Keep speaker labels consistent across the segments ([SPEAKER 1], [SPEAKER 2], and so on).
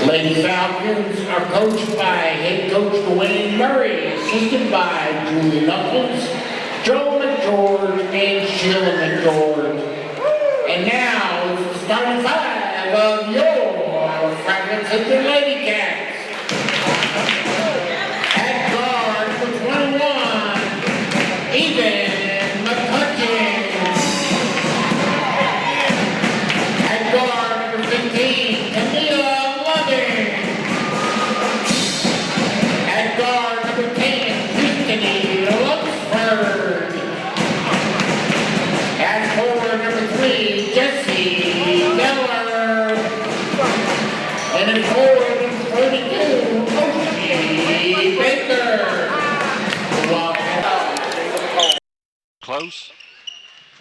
[SPEAKER 1] Lady Falcons are coached by head coach Dwayne Murray, assisted by Julie Knuckles, Joe McGeorge, and Sheila McGeorge. And now it's the starting five of your Franklin Center Ladycats. At guard for 21, Ethan McCutcheon. At guard number 15, Camila Loving. At guard number 10, Tiffany Luxford. At forward number 3, Jessie Miller. And at forward number 32, Oshie Baker.
[SPEAKER 2] Close?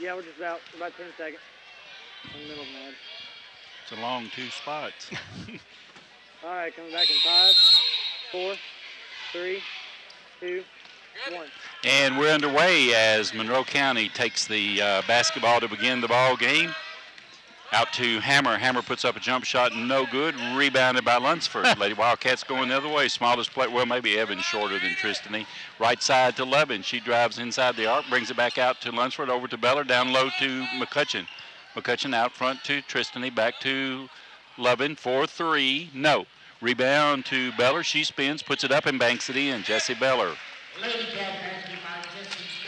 [SPEAKER 3] Yeah, we're just about 10 seconds. In the middle of the match.
[SPEAKER 2] It's a long 2 spots.
[SPEAKER 3] All right, coming back in 5, 4, 3, 2, 1.
[SPEAKER 2] And we're underway as Monroe County takes the basketball to begin the ball game. Out to Hammer. Hammer puts up a jump shot, no good. Rebounded by Lunsford. Lady Wildcats going the other way. Smallest player, well, maybe Evan shorter than Tristany. Right side to Levin. She drives inside the arc, brings it back out to Lunsford, over to Beller, down low to McCutcheon. McCutcheon out front to Tristany, back to Levin for 3. No. Rebound to Beller. She spins, puts it up, and banks it in. Jessie Beller.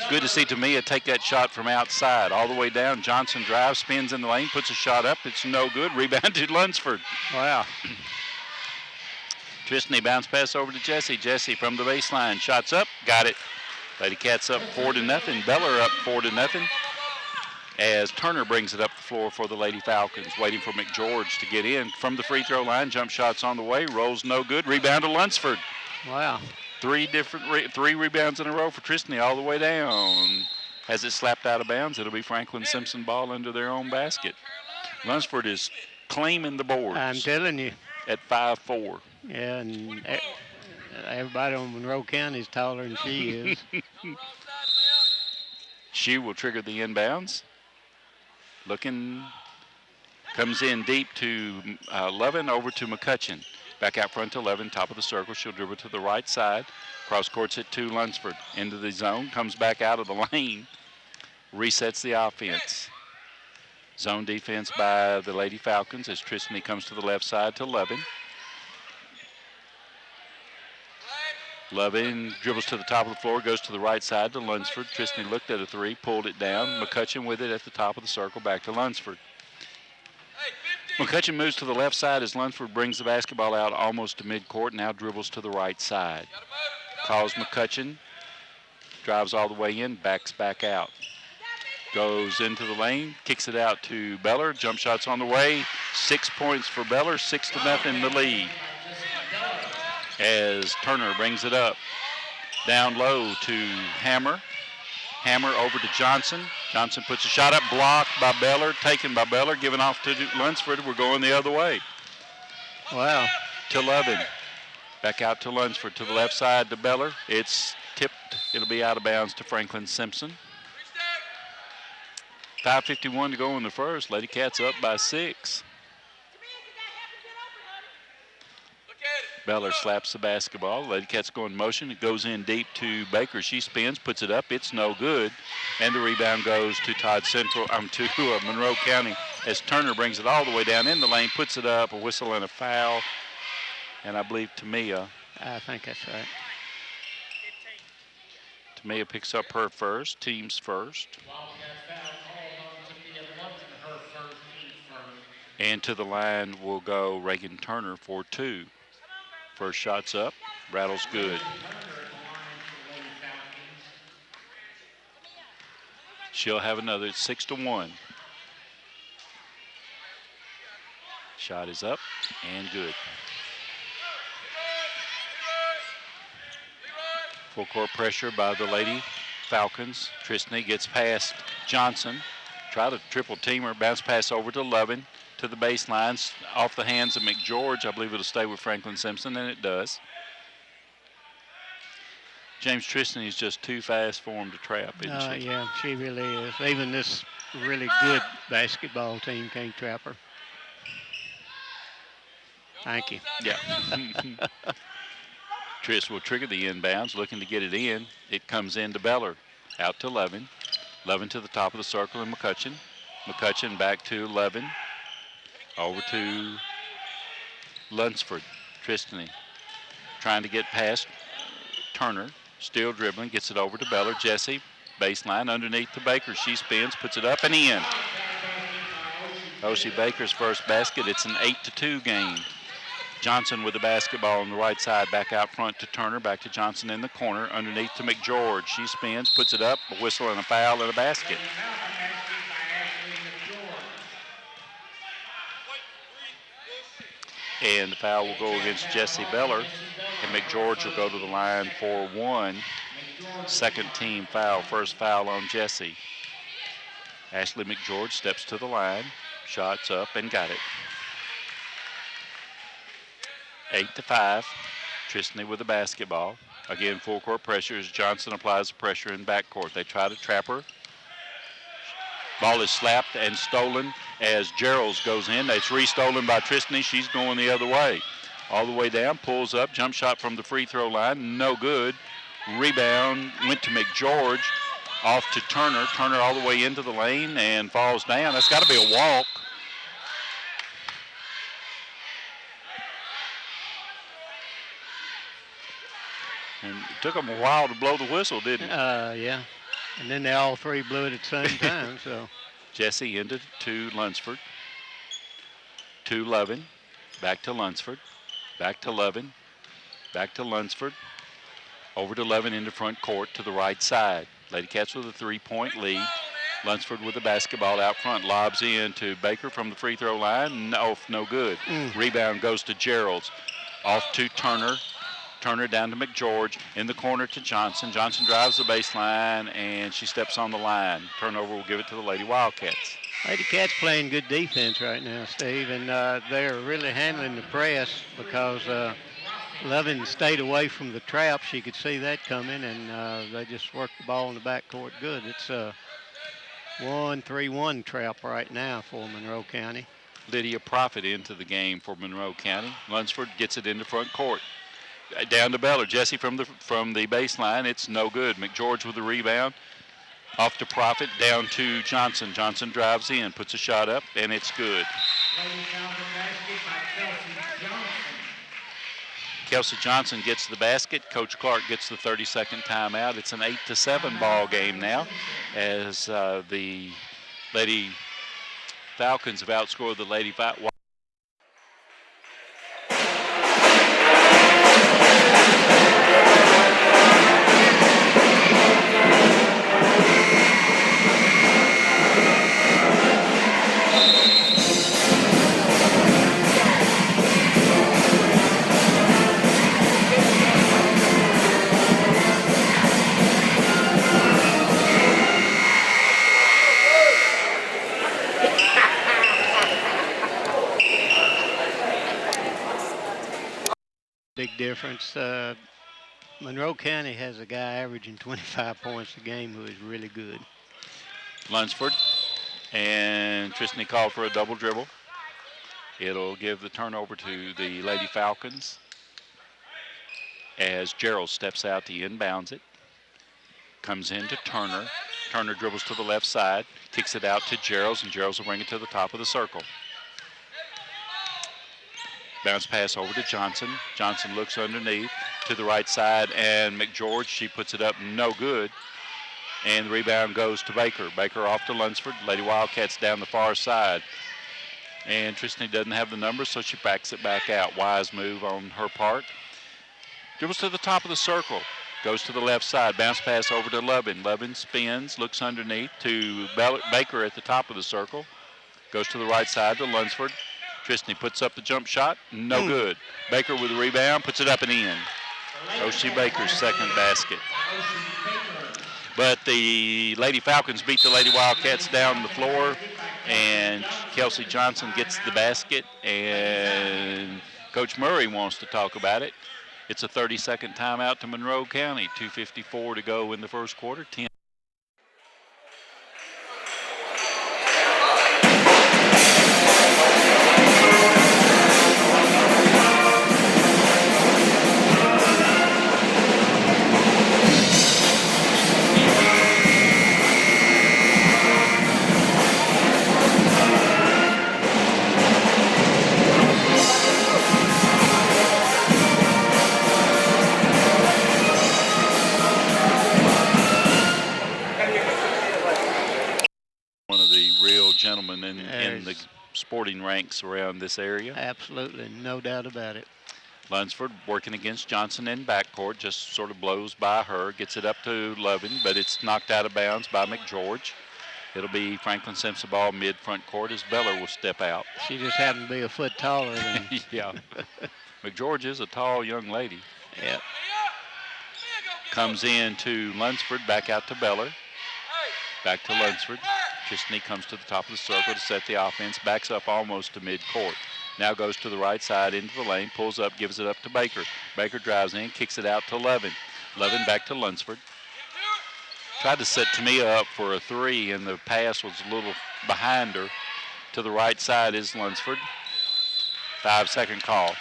[SPEAKER 2] Good to see Tamia take that shot from outside all the way down. Johnson drives, spins in the lane, puts a shot up. It's no good. Rebound to Lunsford.
[SPEAKER 4] Wow.
[SPEAKER 2] Tristany bounce pass over to Jessie. Jessie from the baseline. Shots up. Got it. Lady Cats up 4-0. Beller up 4-0. As Turner brings it up the floor for the Lady Falcons. Waiting for McGeorge to get in from the free throw line. Jump shots on the way. Rolls no good. Rebound to Lunsford.
[SPEAKER 4] Wow.
[SPEAKER 2] 3 rebounds in a row for Tristany all the way down. Has it slapped out of bounds? It'll be Franklin Simpson ball under their own basket. Lunsford is claiming the boards.
[SPEAKER 4] I'm telling you.
[SPEAKER 2] At 5'4".
[SPEAKER 4] Yeah, and everybody on Monroe County is taller than she is.
[SPEAKER 2] She will trigger the inbounds. Looking, comes in deep to Levin, over to McCutcheon. Back out front to Levin, top of the circle. She'll dribble to the right side. Cross courts it to Lunsford. Into the zone, comes back out of the lane. Resets the offense. Zone defense by the Lady Falcons as Tristany comes to the left side to Levin. Levin dribbles to the top of the floor, goes to the right side to Lunsford. Tristany looked at a 3, pulled it down. McCutcheon with it at the top of the circle, back to Lunsford. McCutcheon moves to the left side as Lunsford brings the basketball out almost to midcourt, now dribbles to the right side. Calls McCutcheon, drives all the way in, backs back out. Goes into the lane, kicks it out to Beller. Jump shots on the way. 6 points for Beller, 6-0 the lead. As Turner brings it up. Down low to Hammer. Hammer over to Johnson. Johnson puts a shot up, blocked by Beller, taken by Beller, given off to Lunsford. We're going the other way.
[SPEAKER 4] Wow.
[SPEAKER 2] To Levin. Back out to Lunsford, to the left side to Beller. It's tipped. It'll be out of bounds to Franklin Simpson. 5:51 to go in the first. Lady Cats up by 6. Beller slaps the basketball. Lady Cats go in motion. It goes in deep to Baker. She spins, puts it up. It's no good. And the rebound goes to Monroe County as Turner brings it all the way down in the lane, puts it up, a whistle and a foul. And I believe Tamia.
[SPEAKER 4] I think that's right.
[SPEAKER 2] Tamia picks up her first, team's first. And to the line will go Reagan Turner for 2. First shot's up, rattles good. She'll have another. It's 6-1. Shot is up and good. Full court pressure by the Lady Falcons. Tristany gets past Johnson. Try to triple team her. Bounce pass over to Levin. To the baselines, off the hands of McGeorge. I believe it'll stay with Franklin Simpson, and it does. James Tristany is just too fast for him to trap, isn't she?
[SPEAKER 4] Yeah, she really is. Even this really good basketball team can't trap her. Thank you.
[SPEAKER 2] Yeah. Trish will trigger the inbounds, looking to get it in. It comes into Beller. Out to Levin. Levin to the top of the circle and McCutcheon. McCutcheon back to Levin. Over to Lunsford. Tristany trying to get past Turner. Still dribbling. Gets it over to Beller. Jesse. Baseline underneath to Baker. She spins. Puts it up and in. Oshie Baker's first basket. It's an 8-2 game. Johnson with the basketball on the right side, back out front to Turner, back to Johnson in the corner, underneath to McGeorge. She spins, puts it up, a whistle and a foul and a basket. And the foul will go against Jesse Beller, and McGeorge will go to the line for one. Second team foul, first foul on Jesse. Ashley McGeorge steps to the line, shots up and got it. 8-5. Tristany with the basketball. Again, full court pressure as Johnson applies the pressure in backcourt. They try to trap her. Ball is slapped and stolen as Gerald's goes in. It's re-stolen by Tristany. She's going the other way. All the way down, pulls up, jump shot from the free throw line. No good. Rebound went to McGeorge. Off to Turner. Turner all the way into the lane and falls down. That's got to be a walk. And it took them a while to blow the whistle, didn't it?
[SPEAKER 4] Yeah. And then they all three blew it at the same time. So
[SPEAKER 2] Jesse ended to Lunsford. To Levin. Back to Lunsford. Back to Levin. Back to Lunsford. Over to Levin into front court to the right side. Ladycats with a 3-point lead. Lunsford with the basketball out front. Lobs in to Baker from the free throw line. No good. Rebound goes to Gerald's. Off to Turner. Turner down to McGeorge. In the corner to Johnson. Johnson drives the baseline, and she steps on the line. Turnover will give it to the Lady Wildcats.
[SPEAKER 4] Lady Cats playing good defense right now, Steve, and they're really handling the press because Levin stayed away from the trap. She could see that coming, and they just worked the ball in the backcourt good. It's a 1-3-1 trap right now for Monroe County.
[SPEAKER 2] Lydia Profit into the game for Monroe County. Lunsford gets it into front court. Down to Beller. Jesse from the baseline. It's no good. McGeorge with the rebound. Off to Profit. Down to Johnson. Johnson drives in. Puts a shot up, and it's good. Kelsey Johnson gets the basket. Coach Clark gets the 30-second timeout. It's an 8-7 ball game now as the Lady Falcons have outscored the Lady Falcons.
[SPEAKER 4] Big difference. Monroe County has a guy averaging 25 points a game who is really good.
[SPEAKER 2] Lunsford, and Tristany called for a double dribble. It'll give the turnover to the Lady Falcons as Gerald steps out to inbounds it. Comes in to Turner. Turner dribbles to the left side, kicks it out to Gerald, and Gerald will bring it to the top of the circle. Bounce pass over to Johnson. Johnson looks underneath to the right side, and McGeorge, she puts it up, no good. And the rebound goes to Baker. Baker off to Lunsford. Lady Wildcats down the far side. And Tristany doesn't have the numbers, so she backs it back out. Wise move on her part. Dribbles to the top of the circle. Goes to the left side. Bounce pass over to Levin. Levin spins, looks underneath to Baker at the top of the circle. Goes to the right side to Lunsford. Tristany puts up the jump shot. No good. Baker with the rebound, puts it up and in. Oshie Baker's second basket. But the Lady Falcons beat the Lady Wildcats down the floor, and Kelsey Johnson gets the basket, and Coach Murray wants to talk about it. It's a 30-second timeout to Monroe County. 2:54 to go in the first quarter. 10. sporting ranks around this area.
[SPEAKER 4] Absolutely, no doubt about it.
[SPEAKER 2] Lunsford working against Johnson in backcourt, just sort of blows by her, gets it up to Lovin, but it's knocked out of bounds by McGeorge. It'll be Franklin Simpson ball mid-front court as Beller will step out.
[SPEAKER 4] She just happened to be a foot taller than.
[SPEAKER 2] Yeah. McGeorge is a tall young lady.
[SPEAKER 4] Yep.
[SPEAKER 2] Comes in to Lunsford, back out to Beller. Back to Lunsford. Tristany comes to the top of the circle to set the offense, backs up almost to mid-court. Now goes to the right side into the lane, pulls up, gives it up to Baker. Baker drives in, kicks it out to Levin. Levin back to Lunsford. Tried to set Tamia up for a three, and the pass was a little behind her. To the right side is Lunsford. 5-second call.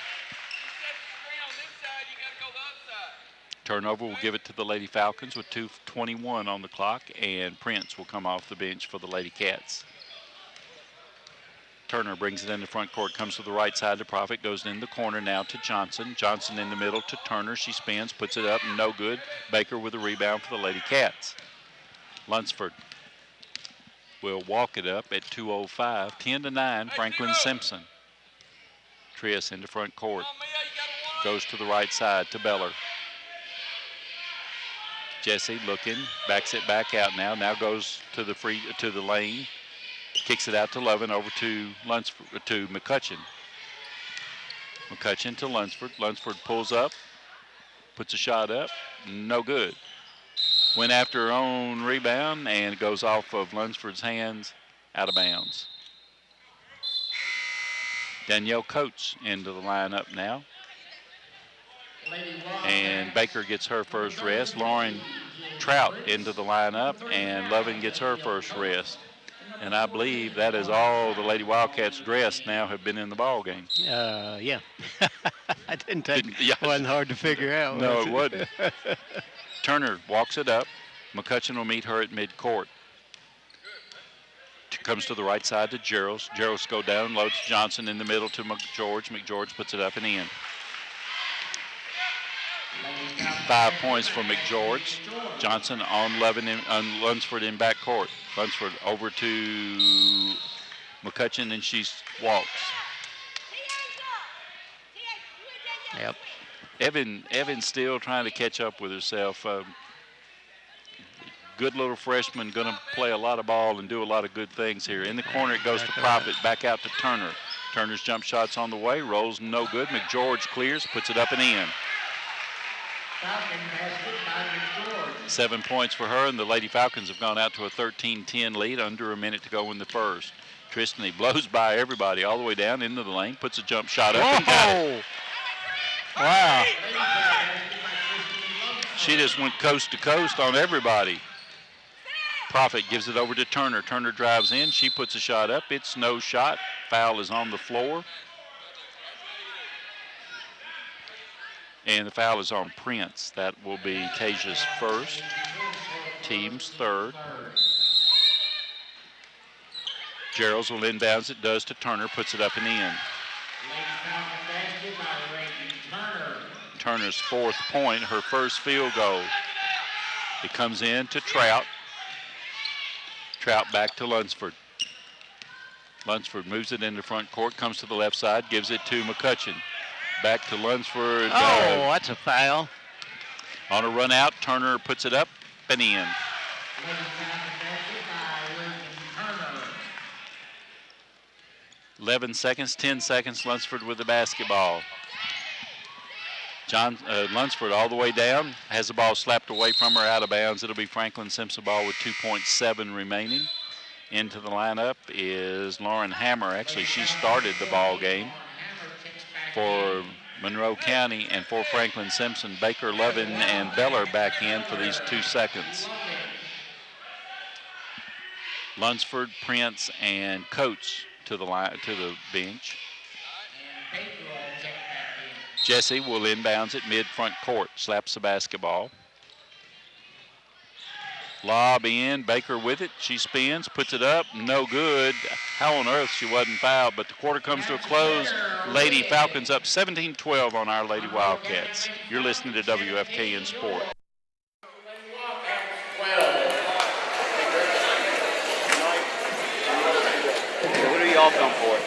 [SPEAKER 2] Turnover will give it to the Lady Falcons with 2:21 on the clock, and Prince will come off the bench for the Lady Cats. Turner brings it in the front court, comes to the right side to Profit, goes in the corner now to Johnson. Johnson in the middle to Turner. She spins, puts it up, no good. Baker with a rebound for the Lady Cats. Lunsford will walk it up at 2:05, 10-9, Franklin Simpson. Trias into front court. Goes to the right side to Beller. Jesse looking, backs it back out now. Now goes to the lane. Kicks it out to Lovin, over to Lunsford, to McCutcheon. McCutcheon to Lunsford. Lunsford pulls up, puts a shot up, no good. Went after her own rebound and goes off of Lunsford's hands, out of bounds. Danielle Coates into the lineup now. And Baker gets her first rest. Lauren Trout into the lineup, and Lovin gets her first rest. And I believe that is all the Lady Wildcats dressed now have been in the ball game.
[SPEAKER 4] Yeah. I didn't take it. Wasn't hard to figure out.
[SPEAKER 2] No, it wasn't. Turner walks it up. McCutcheon will meet her at midcourt. Comes to the right side to Gerald. Gerald's go down, loads Johnson in the middle to McGeorge. McGeorge puts it up and in. 5 points for McGeorge. Johnson on Lunsford in backcourt. Lunsford over to McCutcheon, and she walks.
[SPEAKER 4] Yep.
[SPEAKER 2] Evan still trying to catch up with herself. Good little freshman, going to play a lot of ball and do a lot of good things here. In the corner it goes to Profit, back out to Turner. Turner's jump shot's on the way, rolls no good. McGeorge clears, puts it up and in. 7 points for her, and the Lady Falcons have gone out to a 13-10 lead, under a minute to go in the first. Tristany blows by everybody all the way down into the lane, puts a jump shot up and got it.
[SPEAKER 4] Wow.
[SPEAKER 2] She just went coast to coast on everybody. Profit gives it over to Turner. Turner drives in. She puts a shot up. It's no shot. Foul is on the floor. And the foul is on Prince. That will be Tasia's first, team's third. Gerald's will inbounds it, does to Turner, puts it up and in. Turner's fourth point, her first field goal. It comes in to Trout. Trout back to Lunsford. Lunsford moves it into front court, comes to the left side, gives it to McCutcheon. Back to Lunsford.
[SPEAKER 4] Oh, that's a foul.
[SPEAKER 2] On a run out, Turner puts it up and in. 11 seconds, 10 seconds, Lunsford with the basketball. Lunsford all the way down, has the ball slapped away from her, out of bounds. It'll be Franklin Simpson ball with 2.7 remaining. Into the lineup is Lauren Hammer. Actually, she started the ball game for Monroe County, and for Franklin Simpson, Baker, Lovin, and Beller back in for these 2 seconds. Lunsford, Prince, and Coates to the bench. Jesse will inbounds at mid-front court, slaps the basketball. Lob in, Baker with it. She spins, puts it up, no good. How on earth she wasn't fouled, but the quarter comes to a close. Lady Falcons up 17-12 on Our Lady Wildcats. You're listening to WFKN Sport.
[SPEAKER 5] What are y'all come for?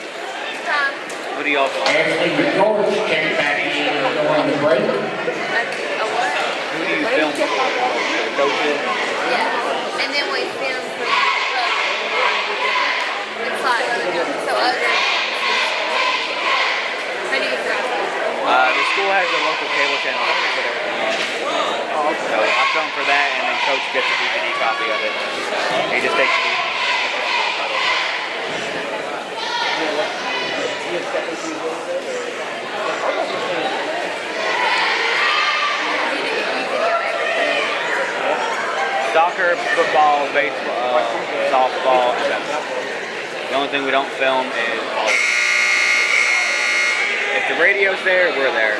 [SPEAKER 3] be off.
[SPEAKER 1] Ashley McGeorge checks back in during the break.
[SPEAKER 3] Who do you film for? The coaches?
[SPEAKER 5] Yeah. And then we film for it's like so other. How do you film?
[SPEAKER 3] The school has a local cable channel that they put everything on. So I film for that, and then Coach gets a DVD copy of it. He just takes the DVD. Soccer, football, baseball, softball, and basketball. The only thing we don't film is volleyball. If the radio's there, we're there.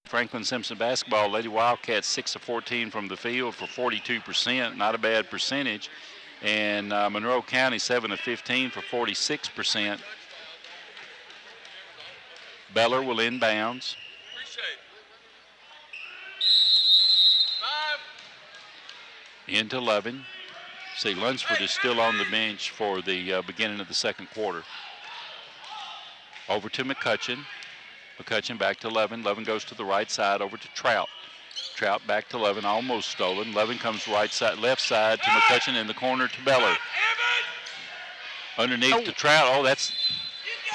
[SPEAKER 2] Franklin Simpson basketball, Lady Wildcats 6 of 14 from the field for 42%, not a bad percentage. And Monroe County 7 of 15 for 46%. Beller will inbounds. Into 11. See, Lunsford is still on the bench for the beginning of the second quarter. Over to McCutcheon. McCutcheon back to Levin. Levin goes to the right side over to Trout. Trout back to Levin, almost stolen. Levin comes right side, left side to McCutcheon in the corner to Beller. Underneath to Trout. Oh, that's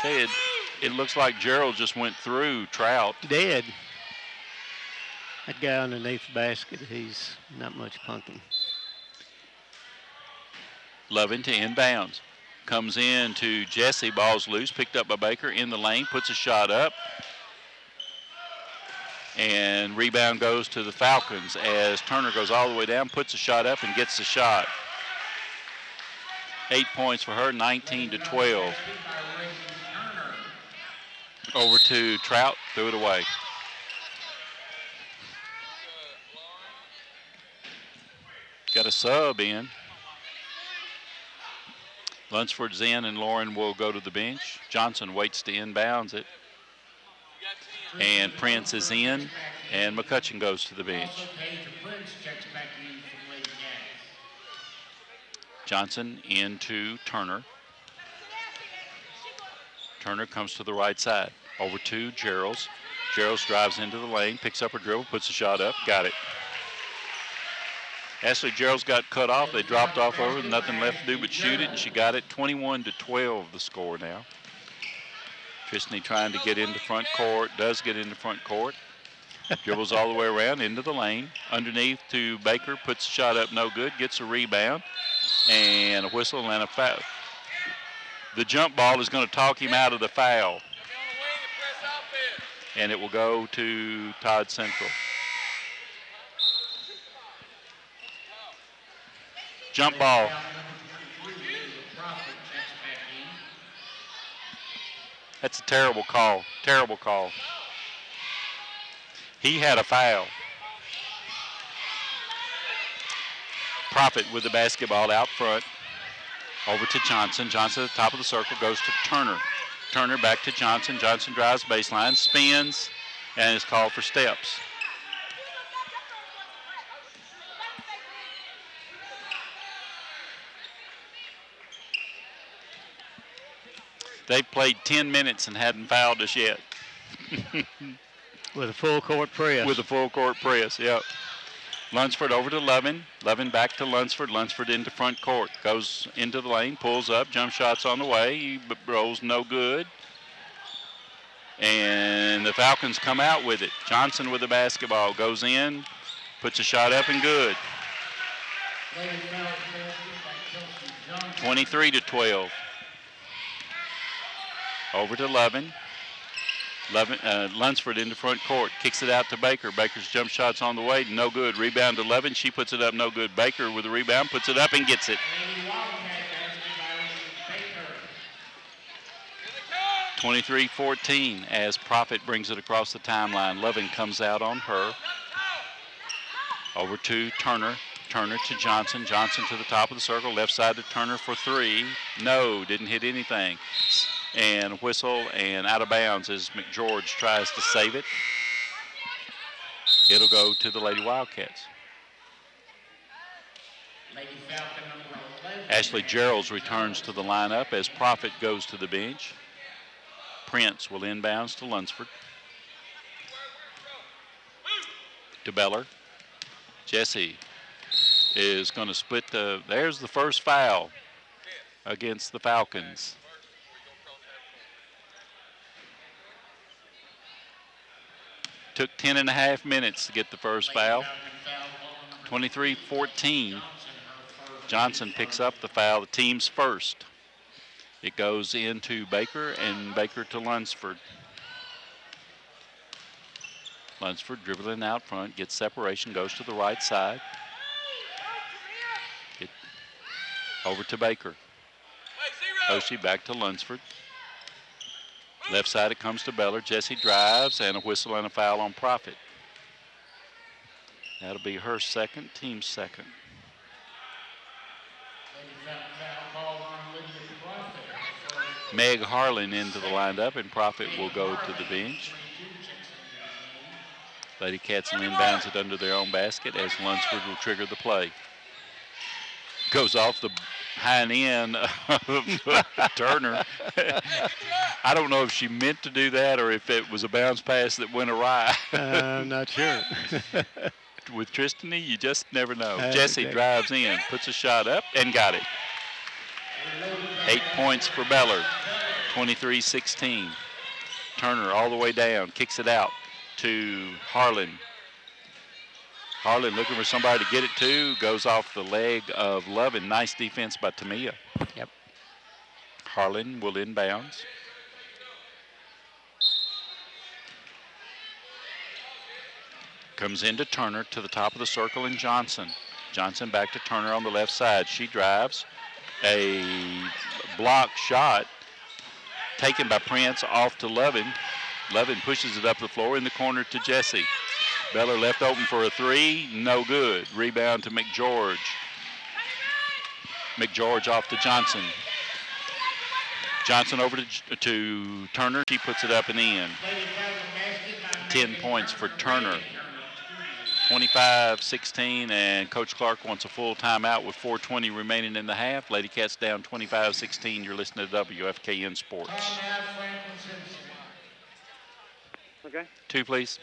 [SPEAKER 2] it. It looks like Gerald just went through Trout.
[SPEAKER 4] Dead. That guy underneath the basket, he's not much punking.
[SPEAKER 2] Levin to inbounds. Comes in to Jesse, ball's loose, picked up by Baker in the lane, puts a shot up. And rebound goes to the Falcons as Turner goes all the way down, puts a shot up and gets the shot. 8 points for her, 19-12. Over to Trout, threw it away. Got a sub in. Lunsford's in and Lauren will go to the bench. Johnson waits to inbounds it. And Prince is in and McCutcheon goes to the bench. Johnson into Turner. Turner comes to the right side. Over to Geralds. Geralds drives into the lane, picks up her dribble, puts a shot up, got it. Ashley Gerald's got cut off. They dropped off over, nothing left to do but shoot it, and she got it. 21-12 the score now. Tristany trying to get into front court, does get into front court. Dribbles all the way around into the lane. Underneath to Baker, puts a shot up, no good, gets a rebound, and a whistle and a foul. The jump ball is going to talk him out of the foul. And it will go to Todd Central. Jump ball. That's a terrible call. Terrible call. He had a foul. Profit with the basketball out front. Over to Johnson. Johnson at the top of the circle goes to Turner. Turner back to Johnson. Johnson drives baseline, spins, and is called for steps. They played 10 minutes and hadn't fouled us yet.
[SPEAKER 4] With a full court press.
[SPEAKER 2] With a full court press, yep. Lunsford over to Levin. Levin back to Lunsford. Lunsford into front court. Goes into the lane, pulls up, jump shots on the way. Rolls no good. And the Falcons come out with it. Johnson with the basketball. Goes in, puts a shot up and good. 23-12. Over to Levin. Lunsford into front court. Kicks it out to Baker. Baker's jump shot's on the way. No good. Rebound to Levin. She puts it up. No good. Baker with the rebound. Puts it up and gets it. 23-14 as Profit brings it across the timeline. Levin comes out on her. Over to Turner. Turner to Johnson. Johnson to the top of the circle. Left side to Turner for three. No, didn't hit anything. And whistle and out of bounds as McGeorge tries to save it. It'll go to the Lady Wildcats. Ashley Geralds returns to the lineup as Profit goes to the bench. Prince will inbounds to Lunsford. To Beller. Jesse is going to split there's the first foul against the Falcons. Took 10.5 minutes to get the first foul. 23-14. Johnson picks up the foul, the team's first. It goes into Baker and Baker to Lunsford. Lunsford dribbling out front, gets separation, goes to the right side. Over to Baker. Oshie back to Lunsford. Left side it comes to Beller. Jesse drives and a whistle and a foul on Profit. That'll be her second, team's second. Meg Harlan into the lineup, and Profit will go to the bench. Ladycats will inbounds it under their own basket as Lunsford will trigger the play. Goes off the high and end of Turner. I don't know if she meant to do that or if it was a bounce pass that went awry.
[SPEAKER 4] I'm not sure.
[SPEAKER 2] With Tristany, you just never know. Jesse drives in, puts a shot up, and got it. 8 points for Beller, 23-16. Turner all the way down, kicks it out to Harlan. Harlan looking for somebody to get it to, goes off the leg of Lovin. Nice defense by Tamia.
[SPEAKER 4] Yep.
[SPEAKER 2] Harlan will inbounds. Comes into Turner to the top of the circle and Johnson. Johnson back to Turner on the left side. She drives. A block shot taken by Prince off to Lovin. Lovin pushes it up the floor in the corner to Jesse. Beller left open for a three, no good. Rebound to McGeorge. McGeorge off to Johnson. Johnson over to Turner. She puts it up and in. 10 points for Turner. 25-16, and Coach Clark wants a full timeout with 4:20 remaining in the half. Ladycats down 25-16. You're listening to WFKN Sports.
[SPEAKER 3] Okay.
[SPEAKER 2] 2, please.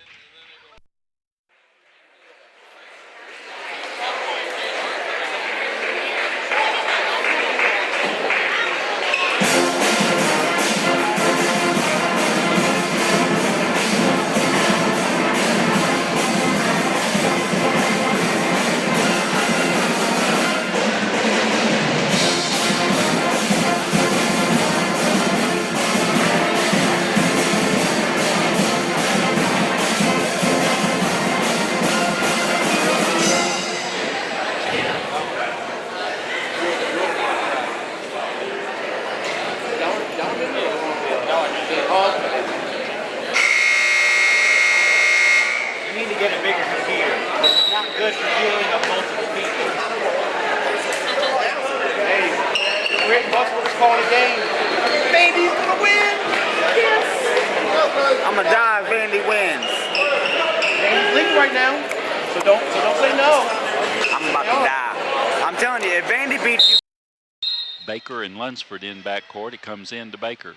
[SPEAKER 2] Lunsford in backcourt. It comes in to Baker.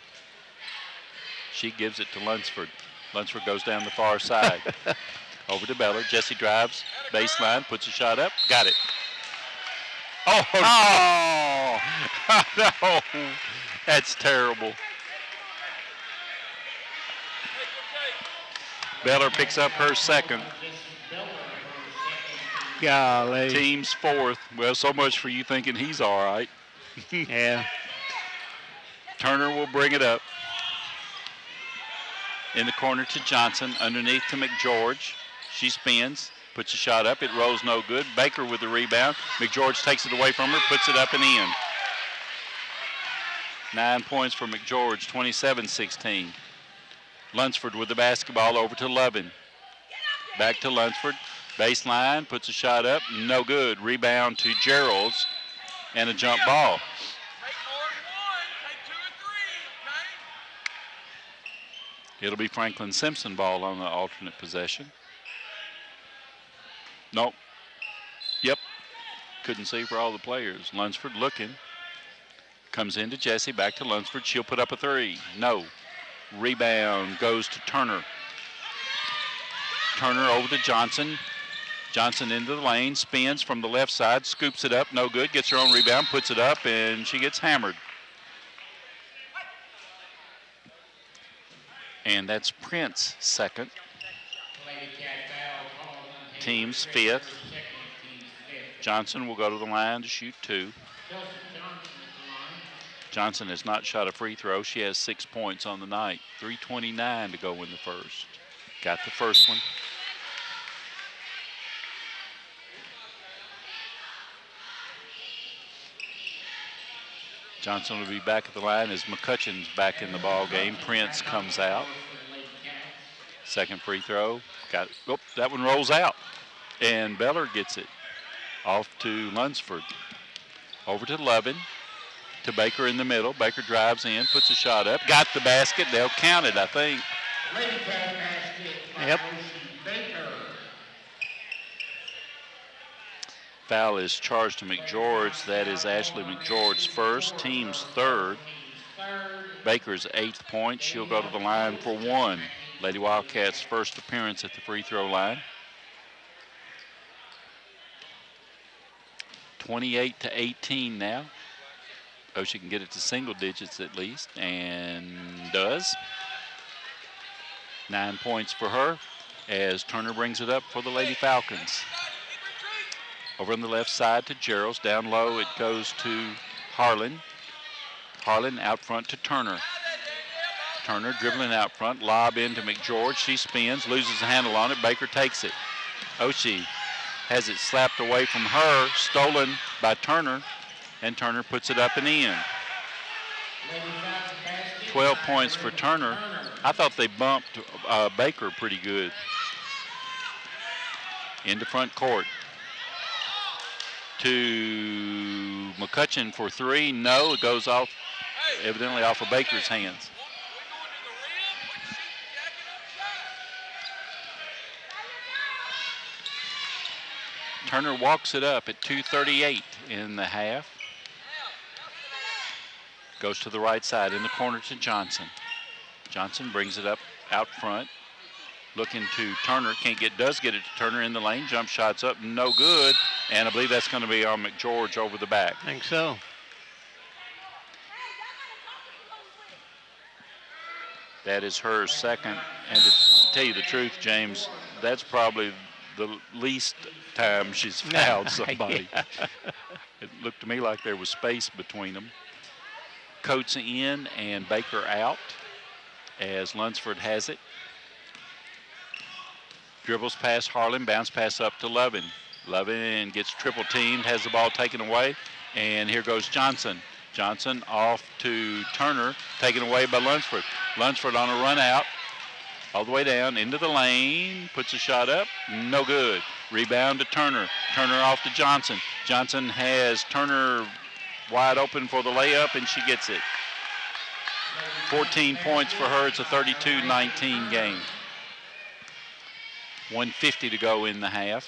[SPEAKER 2] She gives it to Lunsford. Lunsford goes down the far side. Over to Beller. Jesse drives. Baseline. Puts a shot up. Got it. Oh, no. That's terrible. Beller picks up her second.
[SPEAKER 4] Golly.
[SPEAKER 2] Team's fourth. Well, so much for you thinking he's all right.
[SPEAKER 4] Yeah.
[SPEAKER 2] Turner will bring it up. In the corner to Johnson. Underneath to McGeorge. She spins. Puts a shot up. It rolls no good. Baker with the rebound. McGeorge takes it away from her. Puts it up and in. 9 points for McGeorge. 27-16. Lunsford with the basketball over to Lovin. Back to Lunsford. Baseline. Puts a shot up. No good. Rebound to Geralds. And a jump ball. It'll be Franklin Simpson ball on the alternate possession. Nope. Yep. couldn't see for all the players. Lunsford looking. Comes into Jessie, back to Lunsford. She'll put up a three. No. Rebound goes to Turner. Turner over to Johnson. Johnson into the lane, spins from the left side, scoops it up, no good, gets her own rebound, puts it up, and she gets hammered. And that's Prince second. Team's fifth. Johnson will go to the line to shoot two. Johnson has not shot a free throw. She has 6 points on the night. 3:29 to go in the first. Got the first one. Johnson will be back at the line as McCutcheon's back in the ball game. Prince comes out. Second free throw. Got it. Oh, that one rolls out. And Beller gets it. Off to Lunsford. Over to Lovin. To Baker in the middle. Baker drives in, puts a shot up. Got the basket. They'll count it, I think.
[SPEAKER 4] Yep.
[SPEAKER 2] Foul is charged to McGeorge. That is Ashley McGeorge's first, team's third. Baker's 8th point. She'll go to the line for one. Lady Wildcats' first appearance at the free throw line. 28-18 now. Oh, she can get it to single digits at least, and does. 9 points for her as Turner brings it up for the Lady Falcons. Over on the left side to Gerald's. Down low it goes to Harlan. Harlan out front to Turner. Turner dribbling out front. Lob into McGeorge. She spins, loses the handle on it. Baker takes it. Oshie has it slapped away from her. Stolen by Turner. And Turner puts it up and in. 12 points for Turner. I thought they bumped Baker pretty good. Into front court. To McCutcheon for three. No, it goes off, evidently off of Baker's hands. Turner walks it up at 2:38 in the half. Goes to the right side in the corner to Johnson. Johnson brings it up out front. Looking to Turner, does get it to Turner in the lane. Jump shots up, no good. And I believe that's going to be on McGeorge over the back.
[SPEAKER 4] I think so.
[SPEAKER 2] That is her second. And to tell you the truth, James, that's probably the least time she's fouled somebody.
[SPEAKER 4] Yeah.
[SPEAKER 2] It looked to me like there was space between them. Coates in and Baker out as Lunsford has it. Dribbles past Harlan, bounce pass up to Lovin. Lovin gets triple teamed, has the ball taken away, and here goes Johnson. Johnson off to Turner, taken away by Lunsford. Lunsford on a run out, all the way down into the lane, puts a shot up, no good. Rebound to Turner. Turner off to Johnson. Johnson has Turner wide open for the layup, and she gets it. 14 points for her. It's a 32-19 game. 1:50 to go in the half.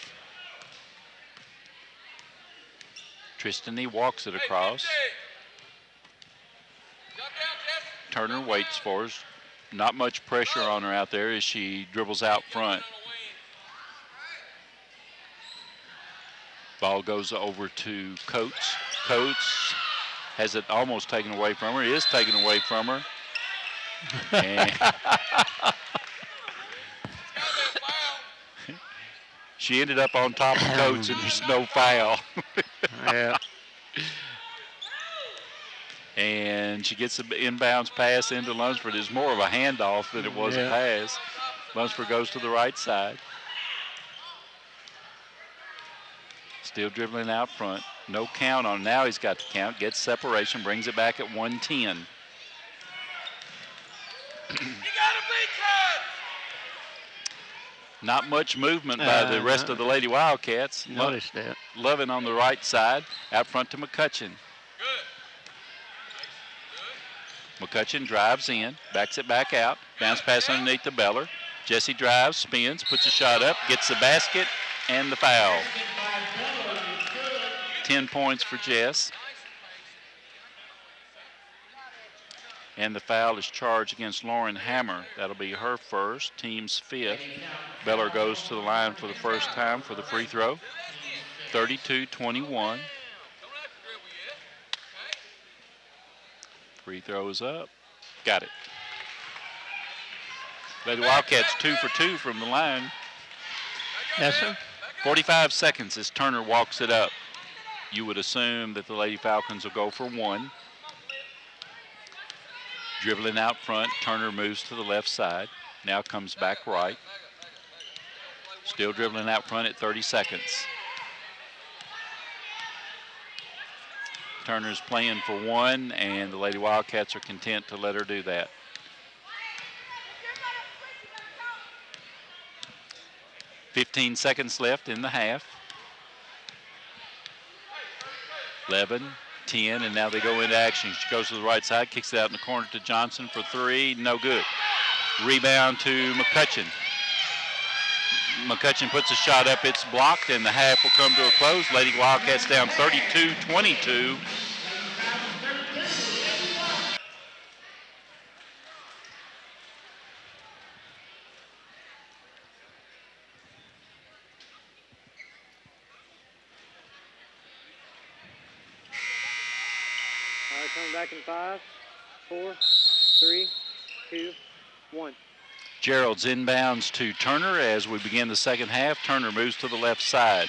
[SPEAKER 2] Tristany walks it across. Turner waits for us. Not much pressure on her out there as she dribbles out front. Ball goes over to Coates. Coates has it almost taken away from her. It is taken away from her. And she ended up on top of Coates, and there's no foul.
[SPEAKER 4] Yeah.
[SPEAKER 2] And she gets the inbounds pass into Lunsford. It's more of a handoff than it was a pass. Lunsford goes to the right side. Still dribbling out front. No count on. Now he's got the count. Gets separation. Brings it back at 110. Not much movement by the rest of the Lady Wildcats.
[SPEAKER 4] Noticed that.
[SPEAKER 2] Lovin on the right side. Out front to McCutcheon. McCutcheon drives in. Backs it back out. Bounce pass underneath the Beller. Jessie drives, spins, puts a shot up, gets the basket, and the foul. 10 points for Jess. And the foul is charged against Lauren Hammer. That'll be her first, team's 5th. Beller goes to the line for the first time for the free throw. 32-21. Free throw is up. Got it. Lady Wildcats 2 for 2 from the line.
[SPEAKER 4] Yes, sir.
[SPEAKER 2] 45 seconds as Turner walks it up. You would assume that the Lady Falcons will go for 1. Dribbling out front, Turner moves to the left side. Now comes back right. Still dribbling out front at 30 seconds. Turner's playing for 1, and the Lady Wildcats are content to let her do that. .15 seconds left in the half. 11, 10, and now they go into action. She goes to the right side, kicks it out in the corner to Johnson for 3, no good. Rebound to McCutcheon. McCutcheon puts a shot up, it's blocked, and the half will come to a close. Lady Wildcats down 32-22.
[SPEAKER 3] All right, coming back in 5, 4, 3, 2, 1.
[SPEAKER 2] Gerald's inbounds to Turner as we begin the second half. Turner moves to the left side.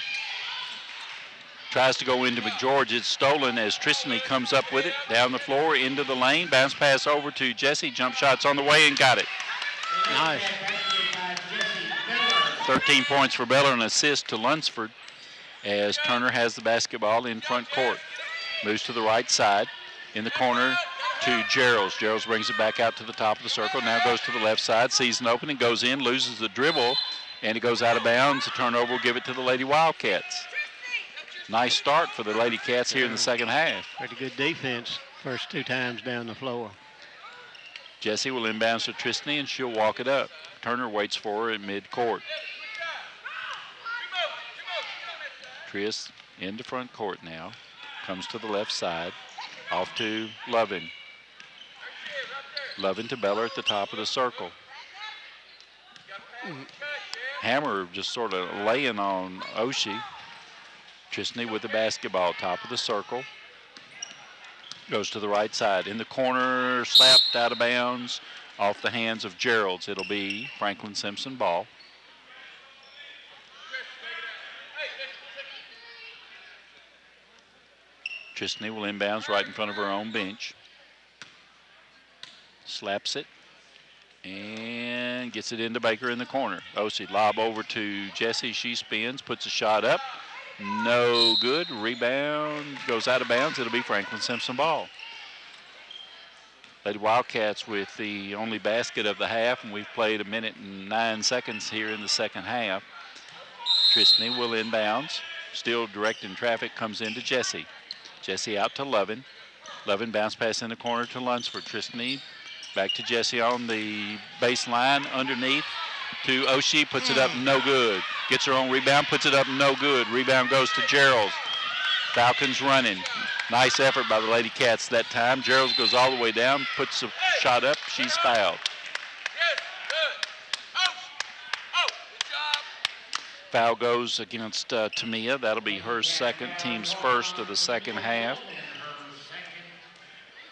[SPEAKER 2] Tries to go into McGeorge. It's stolen as Tristany comes up with it. Down the floor, into the lane. Bounce pass over to Jesse. Jump shots on the way and got it.
[SPEAKER 4] Nice.
[SPEAKER 2] 13 points for Beller, and an assist to Lunsford as Turner has the basketball in front court. Moves to the right side. In the corner to Geralds. Geralds brings it back out to the top of the circle. Now goes to the left side. Sees an opening. Goes in. Loses the dribble. And it goes out of bounds. The turnover will give it to the Lady Wildcats. Nice start for the Lady Cats here in the second half.
[SPEAKER 4] Pretty good defense first 2 times down the floor.
[SPEAKER 2] Jessie will inbounds to Tristany, and she'll walk it up. Turner waits for her at midcourt. Tris into front court now. Comes to the left side. Off to Lovin. Lovin to Beller at the top of the circle. Hammer just sort of laying on Oshie. Tristany with the basketball, top of the circle. Goes to the right side. In the corner, slapped out of bounds off the hands of Geralds. It'll be Franklin Simpson ball. Tristany will inbounds right in front of her own bench. Slaps it and gets it into Baker in the corner. Oshie lob over to Jessie. She spins, puts a shot up. No good. Rebound goes out of bounds. It'll be Franklin Simpson ball. Lady Wildcats with the only basket of the half, and we've played 1 minute and 9 seconds here in the second half. Tristany will inbounds. Still directing traffic, comes into Jessie. Jessie out to Lovin. Lovin bounce pass in the corner to Lunsford. Tristany back to Jessie on the baseline underneath to Oshie. Puts it up, no good. Gets her own rebound, puts it up, no good. Rebound goes to Geralds. Falcons running. Nice effort by the Lady Cats that time. Geralds goes all the way down, puts a shot up. She's fouled. Foul goes against Tamia. That'll be her second, team's first of the second half.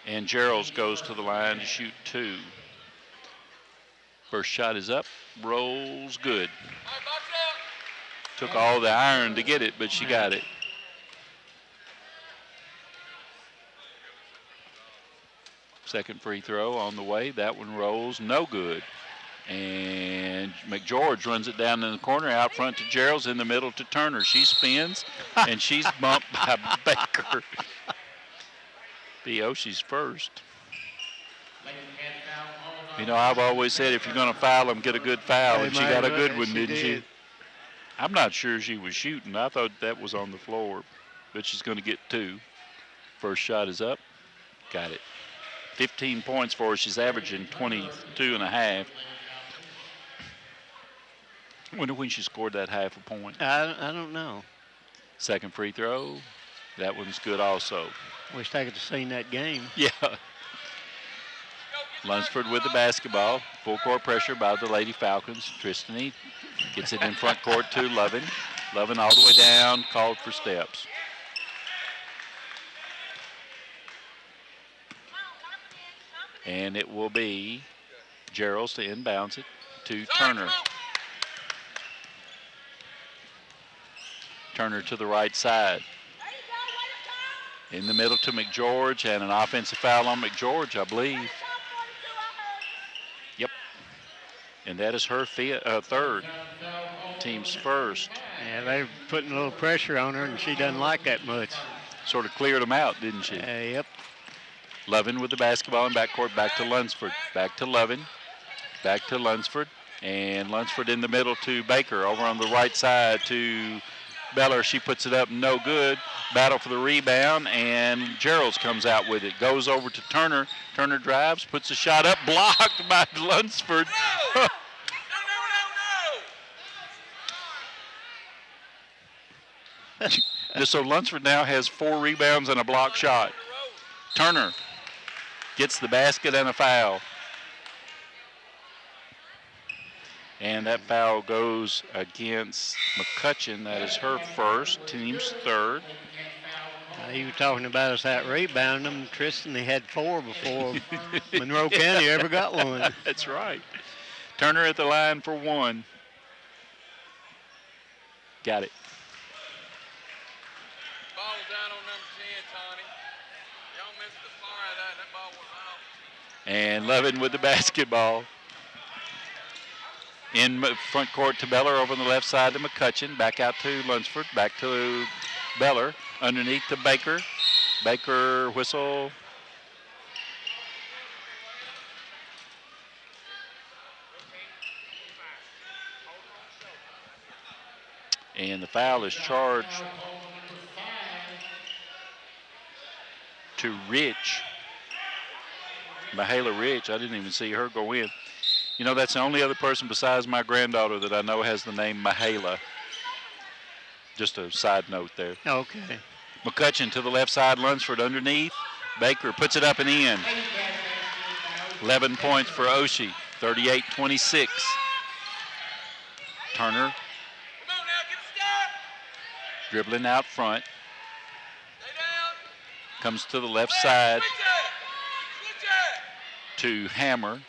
[SPEAKER 2] And Geralds goes to the line to shoot 2. First shot is up, rolls good. Took all the iron to get it, but she got it. Second free throw on the way. That one rolls, no good. And McGeorge runs it down in the corner, out front to Geralds, in the middle to Turner. She spins, and she's bumped by Baker. Be Oshie's first. You know, I've always said if you're going to foul them, get a good foul, and she got a good one, didn't she? I'm not sure she was shooting. I thought that was on the floor, but she's going to get 2. First shot is up. Got it. 15 points for her. She's averaging 22 and a half. I wonder when she scored that half a point.
[SPEAKER 4] I don't know.
[SPEAKER 2] Second free throw. That one's good also.
[SPEAKER 4] Wish they could have seen that game.
[SPEAKER 2] Yeah. Lunsford with the basketball. Full court pressure by the Lady Falcons. Tristany gets it in front court to Lovin. Lovin all the way down, called for steps. And it will be Gerald's to inbounds it to Turner. Turner to the right side. In the middle to McGeorge, and an offensive foul on McGeorge, I believe. Yep. And that is her third. Team's first.
[SPEAKER 4] Yeah, they're putting a little pressure on her, and she doesn't like that much.
[SPEAKER 2] Sort of cleared them out, didn't she?
[SPEAKER 4] Yep.
[SPEAKER 2] Lovin with the basketball in backcourt, back to Lunsford. Back to Lovin. Back to Lunsford. And Lunsford in the middle to Baker. Over on the right side to Beller. She puts it up, no good. Battle for the rebound, and Gerald's comes out with it. Goes over to Turner. Turner drives, puts a shot up, blocked by Lunsford. So Lunsford now has 4 rebounds and a block shot. Turner gets the basket and a foul. And that foul goes against McCutcheon. That is her first, team's third.
[SPEAKER 4] You were talking about us out rebounding them. Tristan, they had 4 before Monroe County ever got one.
[SPEAKER 2] That's right. Turner at the line for 1. Got it.
[SPEAKER 6] Ball was down on number 10, Tony. Y'all missed the far of that. That ball was out.
[SPEAKER 2] And Levin with the basketball. In front court to Beller, over on the left side to McCutcheon. Back out to Lunsford. Back to Beller. Underneath to Baker. Baker whistle. And the foul is charged to Rich. Mahala Rich. I didn't even see her go in. You know, that's the only other person besides my granddaughter that I know has the name Mahala. Just a side note there.
[SPEAKER 4] Okay.
[SPEAKER 2] McCutcheon to the left side, Lunsford underneath. Baker puts it up and in. 11 points for Oshie, 38-26. Turner dribbling out front. Comes to the left side to Hammer.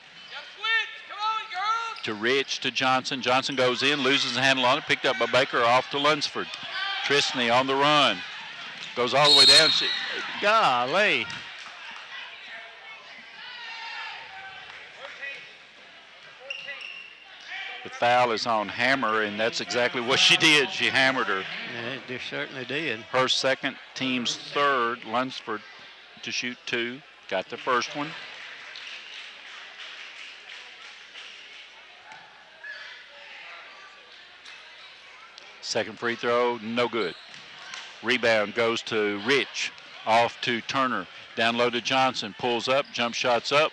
[SPEAKER 2] To Rich, to Johnson. Johnson goes in, loses the handle on it, picked up by Baker, off to Lunsford. Tristany on the run. Goes all the way down.
[SPEAKER 4] Golly.
[SPEAKER 2] The foul is on Hammer, and that's exactly what she did. She hammered her.
[SPEAKER 4] Yeah, they certainly did.
[SPEAKER 2] Her second, team's third. Lunsford to shoot 2. Got the first one. Second free throw, no good. Rebound goes to Rich. Off to Turner. Down low to Johnson. Pulls up, jump shots up.